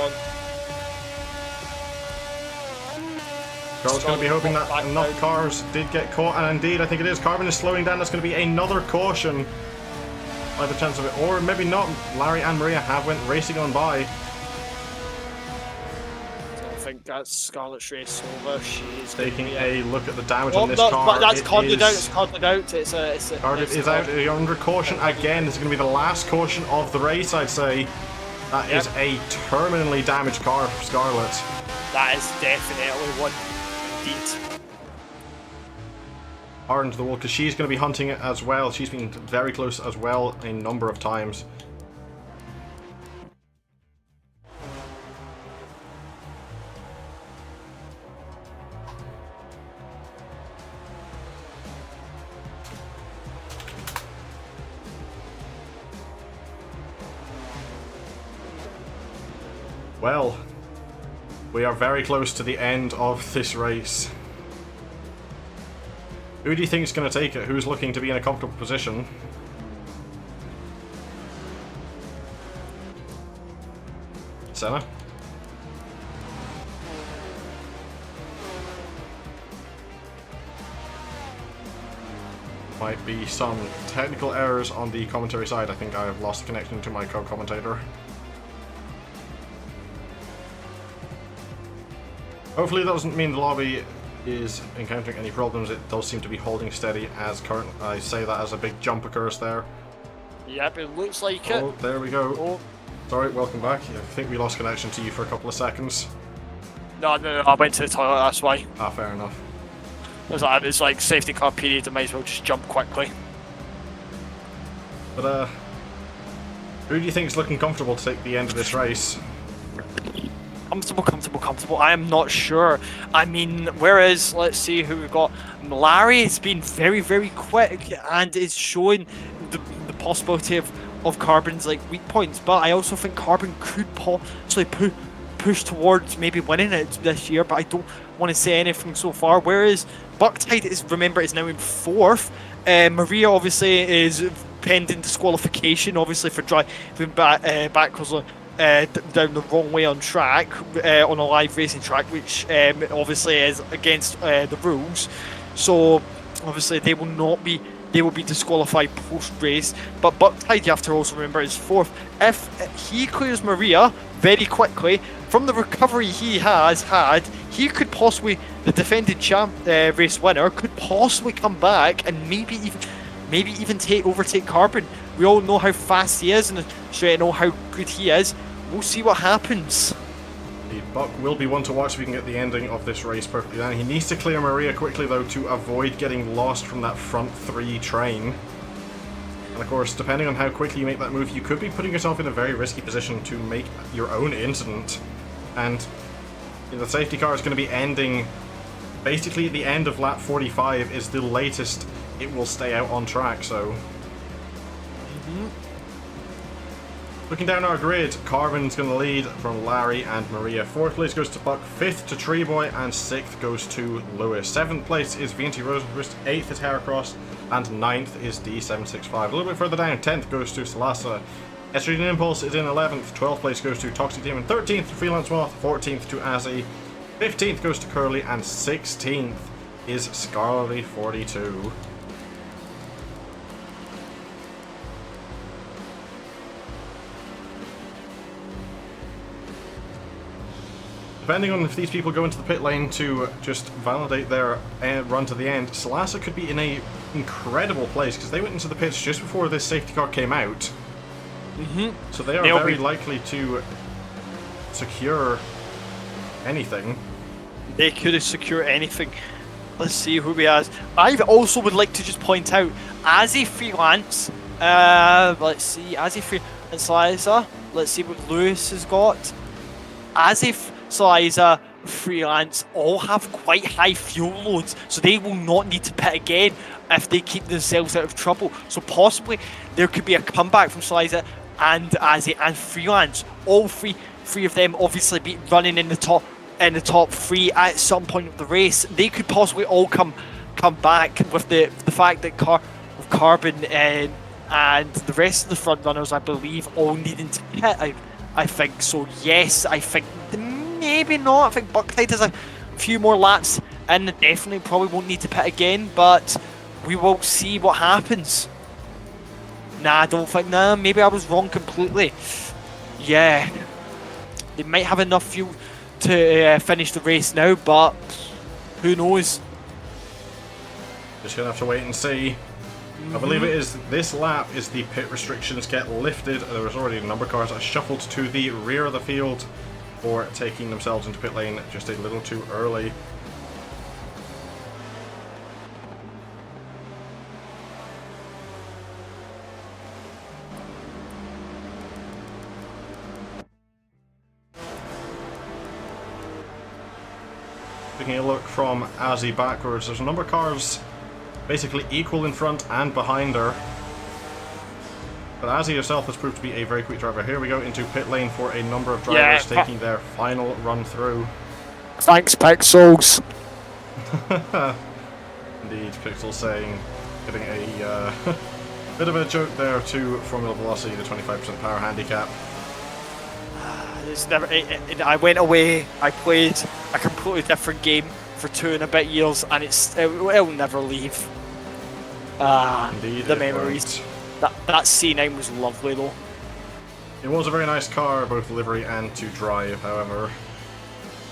Scarlett's going to be hoping that enough cars did get caught, and indeed, I think it is. Carbon is slowing down. That's going to be another caution by the chance of it, or maybe not. Larry and Maria have went racing on by. I think that's Scarlett's race over. She's taking a look at the damage on this car. But that's carded out. It's carded out. Carded is out under caution again. This is going to be the last caution of the race, I'd say. That is a terminally damaged car for Scarlett. That is definitely one, indeed. Hard into the wall, because she's going to be hunting it as well. She's been very close as well a number of times. Well, we are very close to the end of this race. Who do you think is going to take it? Who's looking to be in a comfortable position? Senna? Might be some technical errors on the commentary side. I think I have lost connection to my co-commentator. Hopefully that doesn't mean the lobby is encountering any problems. It does seem to be holding steady as current. I say that as a big jump occurs there. Yep, it looks like it. Oh, there we go. Oh. Sorry, welcome back. I think we lost connection to you for a couple of seconds. No, I went to the toilet, that's why. Ah, fair enough. It's like safety car period, I might as well just jump quickly. But, who do you think is looking comfortable to take the end of this race? Comfortable. I am not sure. I mean, whereas, let's see who we've got. Larry has been very, very quick and is showing the possibility of Carbon's like weak points. But I also think Carbon could possibly push towards maybe winning it this year. But I don't want to say anything so far. Whereas Bucktide is now in 4th. Maria obviously is pending disqualification, obviously for driving backwards. Down the wrong way on track, on a live racing track, which obviously is against the rules. So obviously they will be disqualified post race. But Bucktide, you have to also remember, is 4th. If he clears Maria very quickly from the recovery he has had, he could possibly, the defending champ race winner, could possibly come back and maybe even overtake Carbon. We all know how fast he is and know how good he is. We'll see what happens. The Buck will be one to watch if we can get the ending of this race perfectly down. He needs to clear Maria quickly though to avoid getting lost from that front 3 train. And of course, depending on how quickly you make that move, you could be putting yourself in a very risky position to make your own incident. And the safety car is going to be ending basically at the end of lap 45 is the latest it will stay out on track, so... Looking down our grid, Carbon's going to lead from Larry and Maria. 4th place goes to Buck, 5th to Treeboy, and 6th goes to Lewis. 7th place is VNT Rosenquist, 8th is Heracross, and 9th is D765. A little bit further down, 10th goes to Salasa. Estrogen Impulse is in 11th, 12th place goes to Toxic Demon, 13th to Freelance Moth, 14th to Azzy, 15th goes to Curly, and 16th is Scarly42. Depending on if these people go into the pit lane to just validate their run to the end, Salasa could be in a incredible place because they went into the pits just before this safety car came out. So they are very likely to secure anything. They could have secured anything. Let's see who we have. I also would like to just point out, as a freelance, let's see, as a freelance Liza, let's see what Lewis has got. As a Liza, freelance, all have quite high fuel loads, so they will not need to pit again if they keep themselves out of trouble. So possibly there could be a comeback from Sliza and Azzy and freelance. All three of them obviously be running in the top 3 at some point of the race. They could possibly all come back with the fact that Carbon and the rest of the front runners, I believe, all needing to pit. I think so. Yes, I think maybe not. I think Bucktide has a few more laps and definitely probably won't need to pit again, but we will see what happens. Nah, I don't think. Nah, maybe I was wrong completely. Yeah, they might have enough fuel to finish the race now, but who knows? Just gonna have to wait and see. I believe it is this lap is the pit restrictions get lifted. There was already a number of cars that shuffled to the rear of the field for taking themselves into pit lane just a little too early. Taking a look from Azzy backwards, there's a number of cars basically equal in front and behind her. But Azzy herself has proved to be a very quick driver. Here we go into pit lane for a number of drivers taking their final run through. Thanks, Pixels. Indeed, Pixel saying, getting a bit of a joke there to Formula Velocity, the 25% power handicap. It's never. I went away. I played a completely different game for 2 and a bit years, and it'll never leave. Indeed, the memories. That C9 was lovely though. It was a very nice car, both livery and to drive. However,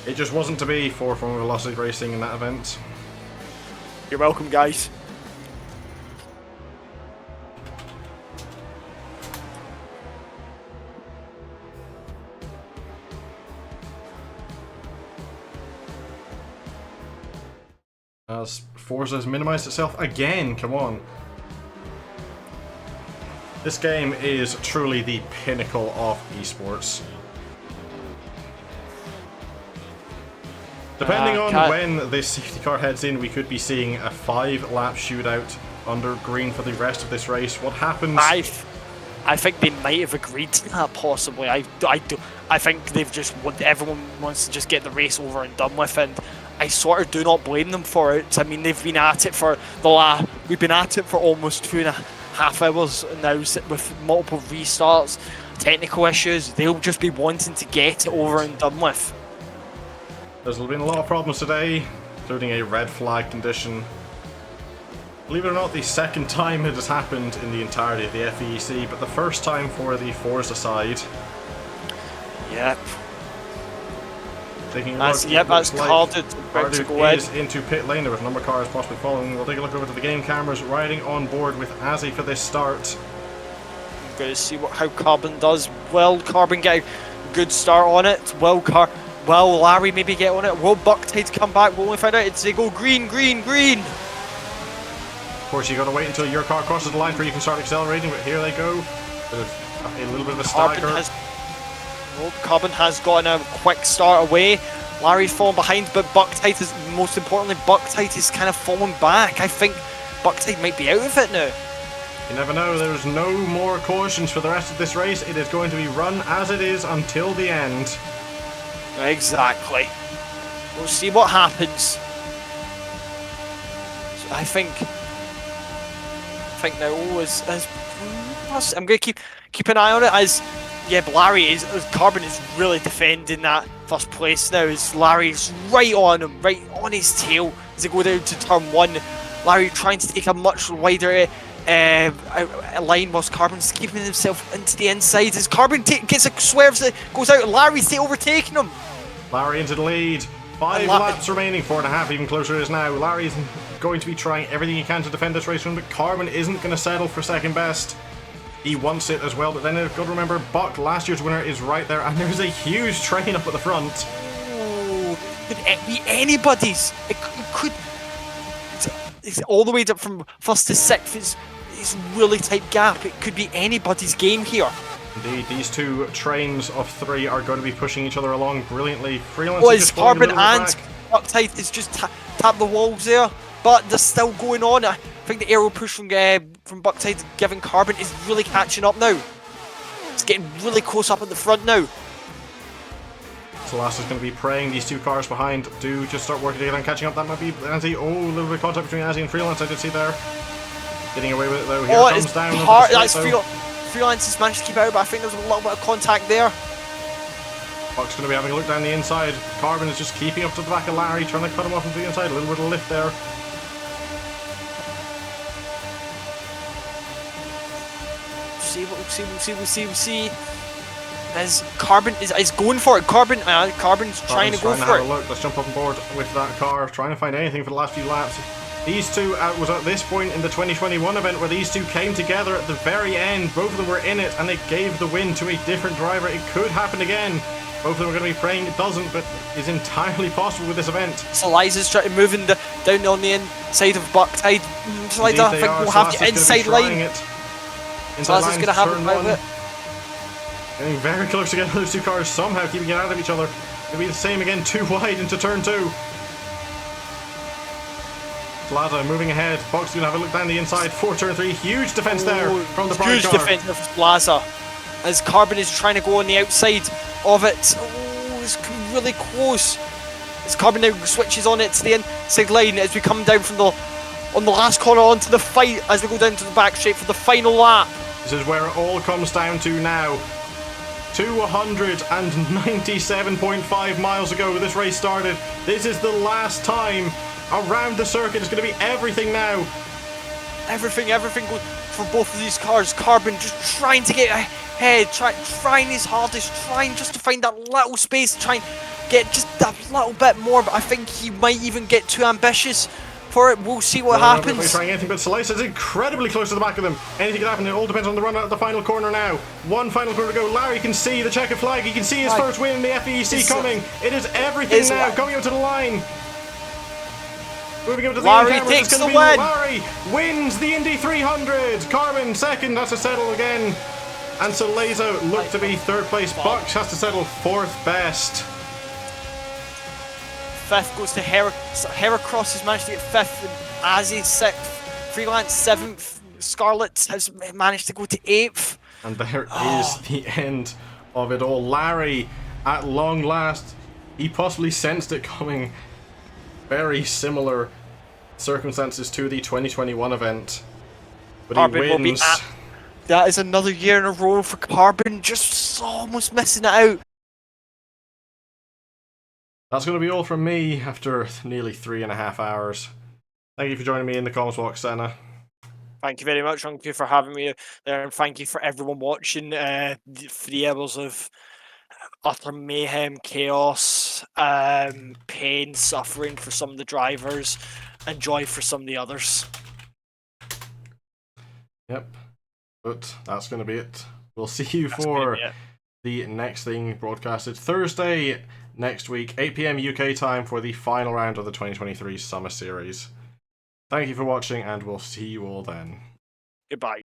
It just wasn't to be for Formula Velocity Racing in that event. You're welcome, guys. As Forza has minimized itself again, come on. This game is truly the pinnacle of esports. Depending on when this safety car heads in, we could be seeing a 5-lap shootout under green for the rest of this race. What happens? I think they might have agreed to that, possibly. I think they've just everyone wants to just get the race over and done with, and I sort of do not blame them for it. I mean, they've been at it for we've been at it for almost 2.5 hours now with multiple restarts, technical issues. They'll just be wanting to get it over and done with. There's been a lot of problems today, including a red flag condition. Believe it or not, the second time it has happened in the entirety of the FVEC, but the first time for the Forza side. Yep. Taking a That's look, Carded about to go in. Is into pit lane. There was a number of cars possibly following. We'll take a look over to the game cameras, riding on board with Azzy for this start. I'm going to see how Carbon does. Will Carbon get a good start on it? Will Larry maybe get on it? Will Bucktide come back? We'll only find out. They go green, green, green. Of course, you got to wait until your car crosses the line before you can start accelerating, but here they go. A little bit of a stagger. Carbon has gotten a quick start away. Larry's fallen behind, but Bucktide is, most importantly, Bucktide is kind of falling back. I think Bucktide might be out of it now. You never know. There's no more cautions for the rest of this race. It is going to be run as it is until the end. Exactly. We'll see what happens. So I think now I'm going to keep an eye on it as. Yeah, but Carbon is really defending that first place now. As Larry's right on him, right on his tail as they go down to turn 1. Larry trying to take a much wider line whilst Carbon's keeping himself into the inside. As Carbon gets a swerve that goes out, Larry's overtaking him. Larry into the lead. 5 laps remaining, 4.5, even closer it is now. Larry's going to be trying everything he can to defend this race run, but Carbon isn't going to settle for second best. He wants it as well, but then you've got to remember, Buck, last year's winner, is right there, and there's a huge train up at the front. Oh, it could be anybody's. It could. It's all the way up from first to sixth. It's really tight gap. It could be anybody's game here. Indeed, these two trains of 3 are going to be pushing each other along brilliantly. Freelance is Carbon and Bucktide is just tap the walls there, but they're still going on. I think the aero push from Bucktide giving Carbon is really catching up now. It's getting really close up at the front now. Salas is going to be praying these 2 cars behind do just start working together and catching up. That might be Azzy. Oh, a little bit of contact between Azzy and Freelance, I did see there. Getting away with it though. Here comes down. That's Freelance has managed to keep out, but I think there's a little bit of contact there. Buck's going to be having a look down the inside. Carbon is just keeping up to the back of Larry, trying to cut him off into the inside. A little bit of lift there. We'll see. As Carbon is going for it. Carbon's trying to go for it. Look, let's jump up on board with that car, trying to find anything for the last few laps. These two was at this point in the 2021 event where these two came together at the very end. Both of them were in it, and it gave the win to a different driver. It could happen again. Both of them are going to be praying it doesn't, but is entirely possible with this event. Saliza's trying to move down on the inside of Bucktide. Saliza, I think we'll have the inside line. Saliza's going to have it out of it. Getting very close together, those 2 cars somehow keeping it out of each other. It'll be the same again, too wide into turn 2. Plaza moving ahead. Buck's going to have a look down the inside for turn 3. Huge defense there from the Pride car. Huge defense of Plaza. As Carbon is trying to go on the outside of it. Oh, it's really close. As Carbon now switches on it to the inside line as we come down from on the last corner onto the fight as we go down to the back straight for the final lap. This is where it all comes down to now. 297.5 miles ago this race started. This is the last time around the circuit. It's going to be everything now. Everything good for both of these cars. Carbon just trying to get ahead, trying his hardest, trying just to find that little space, trying get just a little bit more, but I think he might even get too ambitious for it. We'll see what happens. Trying anything but Slice is incredibly close to the back of them. Anything can happen. It all depends on the run out of the final corner now. One final corner to go. Larry can see the checkered flag. He can see his first win in the FVEC coming. It is everything now. Coming up to the line. Moving over to the Larry camera, takes the win. Larry wins the Indy 300. Carbon second, has to settle again. And so Lazo looked to be third place. Bucks has to settle fourth best. Fifth goes to Heracross has managed to get fifth, and Azzy sixth, Freelance seventh, Scarlet has managed to go to eighth. And there is the end of it all. Larry, at long last, he possibly sensed it coming. Very similar circumstances to the 2021 event, but Carbon he wins. That is another year in a row for Carbon, just almost missing it out. That's going to be all from me after nearly 3.5 hours. Thank you for joining me in the comments box, Senna. Thank you very much. Thank you for having me there, and thank you for everyone watching. 3 hours of utter mayhem, chaos, pain, suffering for some of the drivers, and joy for some of the others. Yep, but that's going to be it. We'll see you for the next thing broadcasted Thursday next week, 8 PM UK time, for the final round of the 2023 Summer Series. Thank you for watching, and we'll see you all then. Goodbye.